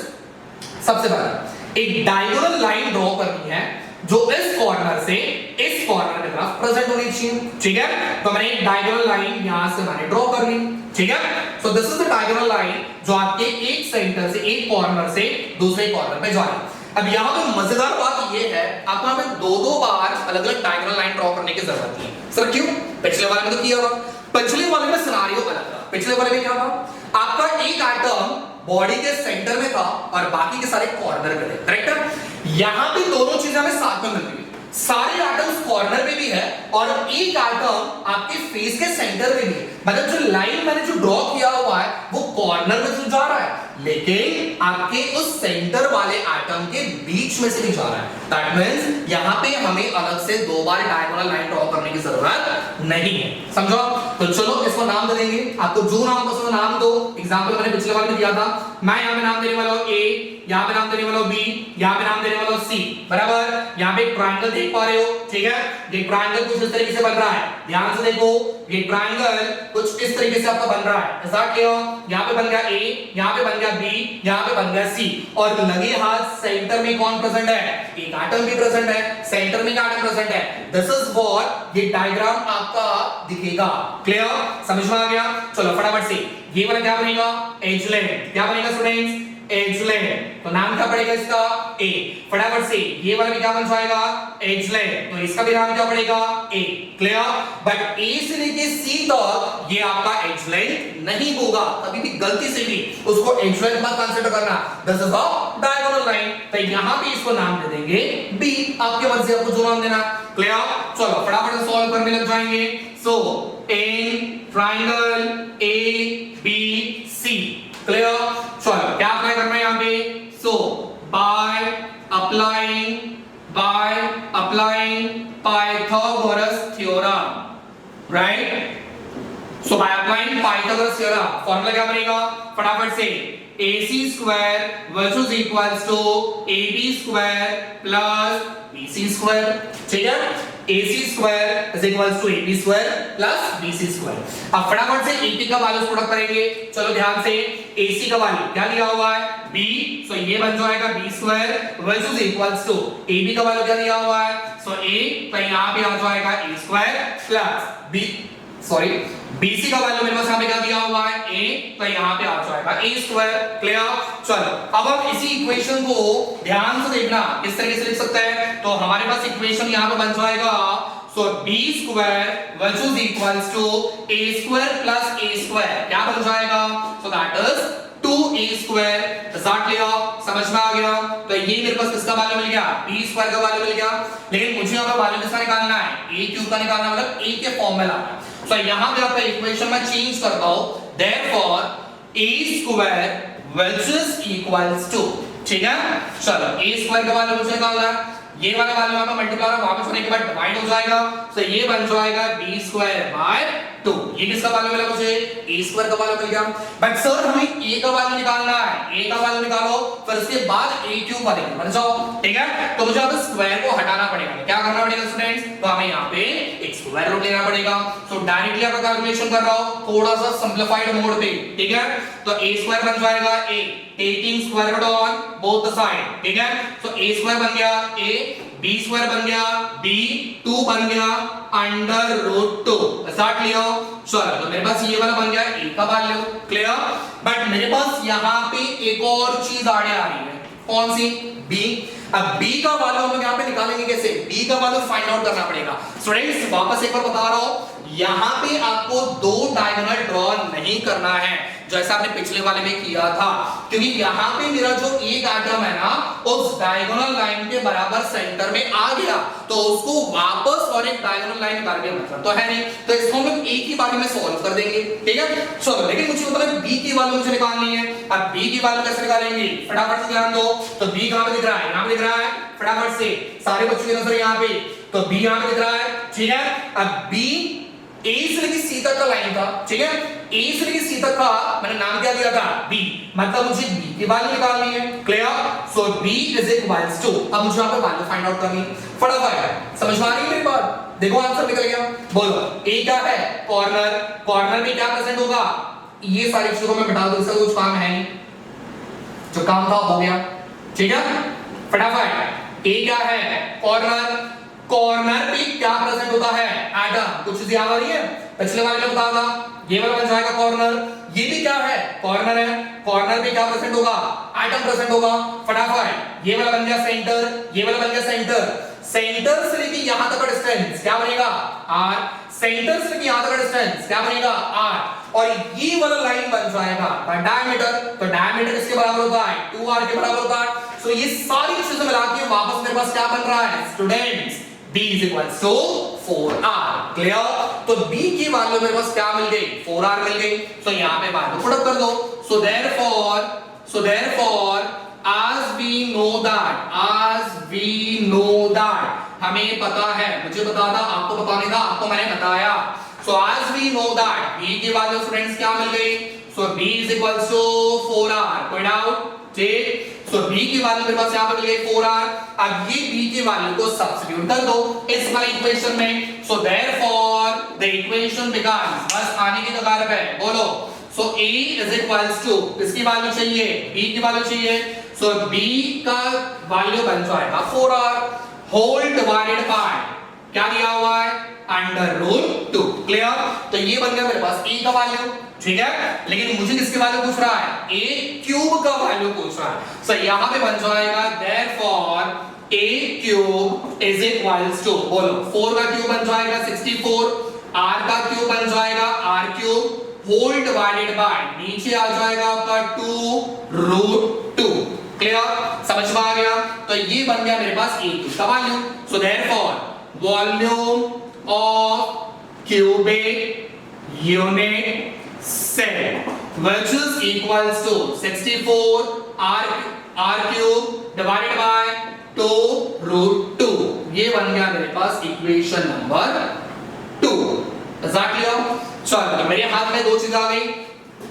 सबसे पहले एक डायगोनल लाइन ड्रॉ करनी है जो इस कॉर्नर से इस कॉर्नर की तरफ प्रेजेंट होनी चाहिए, ठीक है। तो मैंने एक डायगोनल लाइन यहां से मैंने ड्रॉ कर ली, ठीक है। So this is the diagonal line जो आपके एक सेंटर से एक कॉर्नर से दूसरे कॉर्नर पे जा रही है। अब यहाँ पे मजेदार बात ये है, आपको यहाँ पे दो बार अलग अलग डायगोनल लाइन ड्रॉ करने की जरूरत नहीं है। सर क्यों? पिछले वाले में तो किया था, पिछले वाले में सिनेरियो अलग था। पिछले वाले में क्या था, आपका एक एटम बॉडी के सेंटर में था और बाकी के सारे कॉर्नर पे थे, करेक्ट है। यहाँ पे दोनों चीजें हमें साथ में मिलती है, सारे एटम्स कॉर्नर पे भी है और एक एटम आपके फेस के सेंटर में भी, मतलब जो लाइन मैंने जो ड्रॉ किया हुआ है वो कॉर्नर में से जा रहा है लेकिन आपके उस सेंटर वाले एटम के बीच में से भी जा रहा है। दैट मींस यहां पे हमें अलग से दो बार डायगोनल लाइन ड्रॉ करने की जरूरत नहीं है, समझो? तो चलो इसको नाम दे देंगे, आपको जो नाम पसंद नाम दो। एग्जांपल मैंने पिछले वाले में दिया था, मैं यहां पे नाम देने वाला हूं ए, यहां पे नाम देने वाला हूं बी, यहां पे नाम देने वाला हूं सी, बराबर। यहां पे एक ट्रायंगल देख पा रहे हो, ठीक है। ये ट्रायंगल कुछ इस तरीके से बन रहा है, ध्यान से देखो, ये ट्रायंगल कुछ इस तरीके से आपका बन रहा है, ऐसा क्यों? यहां पे बन गया ए, यहां पे बन गया बी, यहां पे बन गया सी और लगे हाथ सेंटर में कौन प्रेजेंट है? एक एटम भी प्रेजेंट है, सेंटर में क्या एटम प्रेजेंट है? दिस इज व्हाट ये डायग्राम आपका दिखेगा। क्लियर? समझ में आ गया? चलो फटाफट से ये वाला क्या बनेगा? Edge line. क्या बनेगा स्टूडेंट्स? As line. तो नाम क्या पड़ेगा इसका? ए। फटाफट से ये वाला भी क्या बन जाएगा? Edge line. तो इसका भी नाम क्या पड़ेगा? ए। क्लियर? बट ए से लेके सी तक ये आपका एज लाइन नहीं होगा, कभी भी गलती से भी उसको एज लाइन मत कंसीडर करना। This is a diagonal line. तो यहां पे इसको नाम दे देंगे बी, आपके मर्जी, आपको जो नाम देना। क्लियर? चलो फटाफट से सॉल्व करने लग जाएंगे। So in triangle A B C, clear? चलो क्या अप्लाई करना है यहां पे? So by applying Pythagoras theorem, right? So by applying Pythagoras theorem formula क्या बनेगा? फटाफट से AC square which is equals to AB square plus BC square, ठीक है। AC square is equals to AB square plus BC square। अब फटाफट से AP का वैल्यू प्रोडक्ट करेंगे। चलो ध्यान से, AC का वैल्यू क्या दिया हुआ है? B, सो ये बन जाएगा B square which is equals to AB का वैल्यू क्या दिया हुआ है? सो A, तो यहाँ पे आ जाएगा A square plus B, sorry BC का वैल्यू मेरे पास यहाँ पे क्या दिया हुआ है? A, तो यहाँ पे आ जाएगा A स्क्वायर। क्लियर? चलो अब हम इसी इक्वेशन को ध्यान से देखना, किस तरीके से लिख सकते हैं। तो हमारे पास इक्वेशन यहाँ पे बन जाएगा, सो B square which is equals to A square plus A square क्या बन जाएगा? So that is 2A square. समझ में आ गया? तो ये मेरे पास किसका वैल्यू मिल गया? B स्क्वायर का वैल्यू मिल गया। लेकिन मुझे यहाँ पे वैल्यू किसका निकालना है? A क्यूब का निकालना, मतलब A के फॉर्म में लाना है। तो यहाँ पे आपका इक्वेशन में चेंज करता हूं, therefore A square which is equals to, ठीक है। चलो A स्क्वायर का वैल्यू मुझे निकालना है, ये वाला वैल्यू यहाँ पे मल्टीप्लाई वापस होने के बाद डिवाइड हो जाएगा, तो ये बन जाएगा B स्क्वायर बाय 2। ये किसका वैल्यू मिला मुझे? A स्क्वायर का वैल्यू मिल गया। बट सर हमें A का वैल्यू निकालना है, A का वैल्यू निकालो, फिर उसके बाद A क्यूब करेंगे, बन जाओ, ठीक है। तो मुझे अब स्क्वायर को हटाना पड़ेगा, क्या करना पड़ेगा स्टूडेंट्स? तो हमें यहाँ पे एक स्क्वायर रूट लेना पड़ेगा। सो डायरेक्टली आपका कैलकुलेशन कर रहा हूं थोड़ा सा सिंपलीफाइड मोड पे, ठीक है। तो A स्क्वायर बन जाएगा A, taking square root on both the side, ठीक है। सो A स्क्वायर बन गया A, बी स्क्वायर बन गया बी, 2 बन गया अंडर रूट 2। Start clear? चलो तो मेरे पास ये वाला बन गया ए का वैल्यू, क्लियर। बट मेरे पास यहाँ पे एक और चीज आगे आ रही है, कौन सी? बी। अब बी का वैल्यू हम लोग यहाँ पे निकालेंगे कैसे? बी का वैल्यू फाइंड आउट करना पड़ेगा। स्टूडेंट्स वापस एक बार बता रहा हूं, यहाँ पे आपको दो डायगोनल ड्रॉ नहीं करना है जैसा आपने पिछले वाले में किया था, क्योंकि यहाँ पे मेरा जो एक एटम है ना उस डायगोनल लाइन के बराबर सेंटर में आ गया, तो उसको वापस और एक डायगोनल लाइन निकाल के मतलब तो है नहीं, तो इसको हम लोग एक ही बारी में सॉल्व कर देंगे, ठीक है। चलो लेकिन मुझे मतलब बी की वैल्यू मुझे निकालनी है। अब बी की वैल्यू कैसे निकालेंगे? फटाफट से ध्यान दो। तो बी कहां पे दिख रहा है? यहां पे दिख रहा है, फटाफट से सारे बच्चों की नजर यहां पे, तो बी यहां पे दिख रहा है, ठीक है। अब बी ए से लेकर सी तक का लाइन था, ठीक है। ए से लेकर सी तक का मैंने नाम क्या दिया था? बी। मतलब मुझे बी की वैल्यू निकालनी है, clear. So B is equals to, अब मुझे यहां पे वैल्यू फाइंड आउट करनी है। फटाफट समझ में आ रही है मेरी बात? देखो आंसर निकल गया। बोलो ए क्या है? कॉर्नर। कॉर्नर में क्या प्रेजेंट होगा? ये सारी चीजों को मैं बता दूं, इसका कुछ काम है नहीं, जो काम था हो गया, ठीक है। फटाफट ए क्या है? कॉर्नर। कॉर्नर पे क्या प्रेजेंट होता है? एटम। कुछ चीज याद आ रही है? पिछले वाले में बताया था, ये वाला बन जाएगा कॉर्नर। ये भी क्या है? कॉर्नर है। कॉर्नर पे क्या प्रेजेंट होगा? एटम प्रेजेंट होगा। फटाफट ये वाला बन गया सेंटर, ये वाला बन गया सेंटर। सेंटर से लेके यहां तक का डिस्टेंस क्या बनेगा? आर। सेंटर से लेके यहां तक का डिस्टेंस क्या बनेगा? आर। और ये वाला लाइन बन जाएगा डायमीटर। तो डायमीटर किसके बराबर होता है? 2r के बराबर होता है। सो ये सारी चीजें मिला के वापस मेरे पास क्या बन रहा है students? b is equals to 4r, clear. तो b की वैल्यू मेरे पास क्या मिल गई? 4r मिल गई। तो यहां पे वैल्यू पुट अप कर दो। सो therefore as we know that हमें पता है, मुझे पता था, आपको पता नहीं था, आपको मैंने बताया। सो as we know that b की वैल्यू स्टूडेंट्स क्या मिल गई? सो b is equals to 4r, कोई डाउट? ठीक। सो b की वैल्यू मेरे पास यहां पे मिल गई 4r। अब ये b की वैल्यू को सब्स्टिट्यूट कर दो इस वाली इक्वेशन में। सो देयरफॉर द इक्वेशन बिकम्स, बस आने की कगार पे बोलो। सो a इज इक्वल्स टू, किसकी वैल्यू चाहिए? b की वैल्यू चाहिए। सो b का वैल्यू बन जाएगा 4r होल डिवाइडेड बाय क्या दिया हुआ है? अंडर रूट 2, क्लियर। तो ये बन गया मेरे पास a का वैल्यू, ठीक है। लेकिन मुझे किसके वैल्यू पूछ रहा है? a क्यूब का वैल्यू पूछ रहा है। सो यहां पे बन जाएगा therefore a cube is equals to, बोलो 4 का क्यूब बन जाएगा 64, r का क्यूब बन जाएगा r cube whole divided by नीचे आ जाएगा आपका 2 रूट 2, क्लियर। समझ में आ गया? तो ये बन गया मेरे पास a क्यूब का value. So therefore volume of cubic unit cell which is equals to 64 r cube divided by 2 root 2, ये बन गया मेरे पास इक्वेशन नंबर 2। एग्जैक्टली। चलो तो मेरे हाथ में दो चीज आ गई,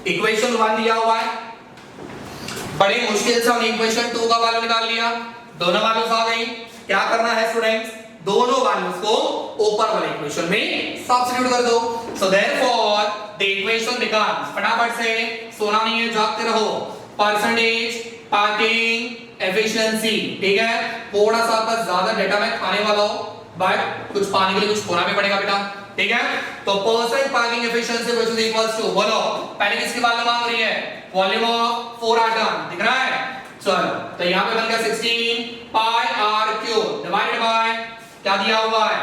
इक्वेशन 1 दिया हुआ है, बड़े मुश्किल से हमने इक्वेशन 2 का वैल्यू निकाल लिया, दोनों वैल्यूज आ गई। क्या करना है स्टूडेंट्स? दोनों वैल्यूज को ऊपर वाले इक्वेशन में सब्स्टिट्यूट कर दो। So therefore the equation becomes, फटाफट से सोना नहीं है, जागते रहो, परसेंटेज पैकिंग एफिशिएंसी, ठीक है। थोड़ा सा आपका ज्यादा डेटा मैं खाने वाला हूं, बट कुछ पाने के लिए कुछ खोना भी पड़ेगा बेटा, ठीक है। तो percent packing efficiency which is equals to, बोलो पहले किसकी वैल्यू मांग रही है? वॉल्यूम ऑफ 4 एटम, दिख रहा है? चलो तो यहां पे बन गया 16 पाई r क्यूब डिवाइडेड बाय क्या दिया हुआ है?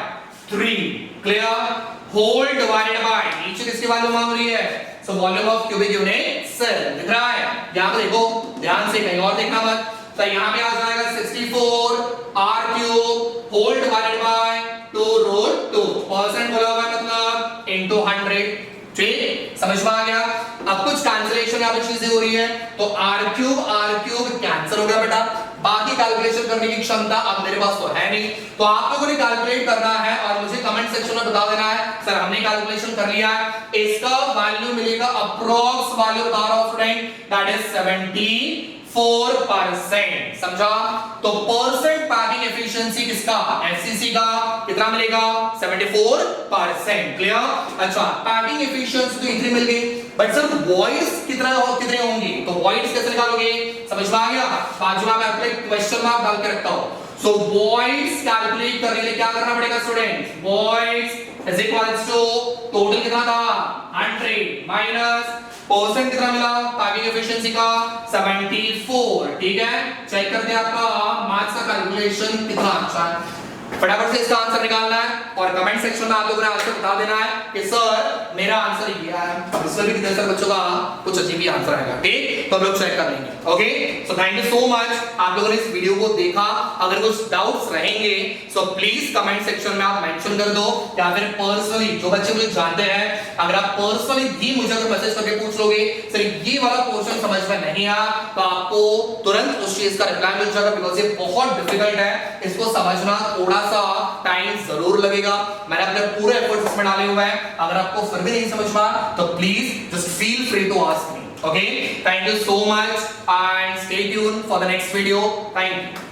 3, क्लियर। होल डिवाइडेड बाय नीचे किसकी वैल्यू मांग रही है? So volume of cubic unit cell, दिख रहा है? यहां पे देखो ध्यान से, कहीं और देखना मत। तो यहां पे आ जाएगा 64 r cube whole divided by 2 root 2, percent बोला हुआ मतलब इनटू 100, ठीक। समझ में आ गया? अब कुछ कैंसिलेशन यहां पे चीजें हो रही है, तो r क्यूब कैंसिल हो गया बेटा। बाकी कैलकुलेशन करने की क्षमता अब मेरे पास तो है नहीं, तो आप लोगों ने कैलकुलेट करना है और मुझे कमेंट सेक्शन में बता देना है सर हमने कैलकुलेशन कर लिया है, इसका वैल्यू मिलेगा अप्रॉक्स वैल्यू बता रहा हूं स्टूडेंट, दैट इज 74%, समझा? तो परसेंट पैकिंग एफिशिएंसी किसका? एफसीसी का कितना मिलेगा? 74%, क्लियर। अच्छा पैकिंग एफिशिएंसी तो इतनी मिल गई, बट सर वॉइड्स कितने होंगे? तो वॉइड्स कैसे निकालोगे? समझ में आ गया? बाजू में मैं अपने क्वेश्चन मार्क डाल के रखता हूं। सो वॉइड्स कैलकुलेट करने के लिए क्या करना पड़ेगा students, voids is equals to total कितना था 100 माइनस परसेंट कितना मिला पैकिंग एफिशिएंसी का 74, ठीक है। चेक करते हैं आपका मार्क्स का कैलकुलेशन कितना अच्छा है। फटाफट से इसका आंसर निकालना है और कमेंट सेक्शन में आप लोगों ने आंसर बता देना है कि सर मेरा आंसर ये है। अब इसमें भी कितने बच्चों का कुछ अजीब ही आंसर आएगा, ठीक, तो हम लोग चेक कर लेंगे। Okay, so thank you so much, आप लोगों ने इस वीडियो को देखा। अगर कुछ डाउट्स रहेंगे सो प्लीज कमेंट सेक्शन में आप मेंशन कर दो, या फिर पर्सनली जो बच्चे मुझे जानते हैं अगर आप पर्सनली भी मुझे अगर मैसेज करके पूछ लोगे सर ये वाला पोर्शन समझ में नहीं आया, तो आपको तुरंत उस चीज का रिप्लाई मिल जाएगा, बिकॉज़ ये बहुत डिफिकल्ट है, इसको समझना थोड़ा सा टाइम जरूर लगेगा। मैंने अपने पूरे एफर्ट्स इसमें डाले हुए हैं। अगर आपको फिर भी नहीं समझ में आया तो please just feel free to ask me. Okay, thank you so much and stay tuned for the next video. Thank you.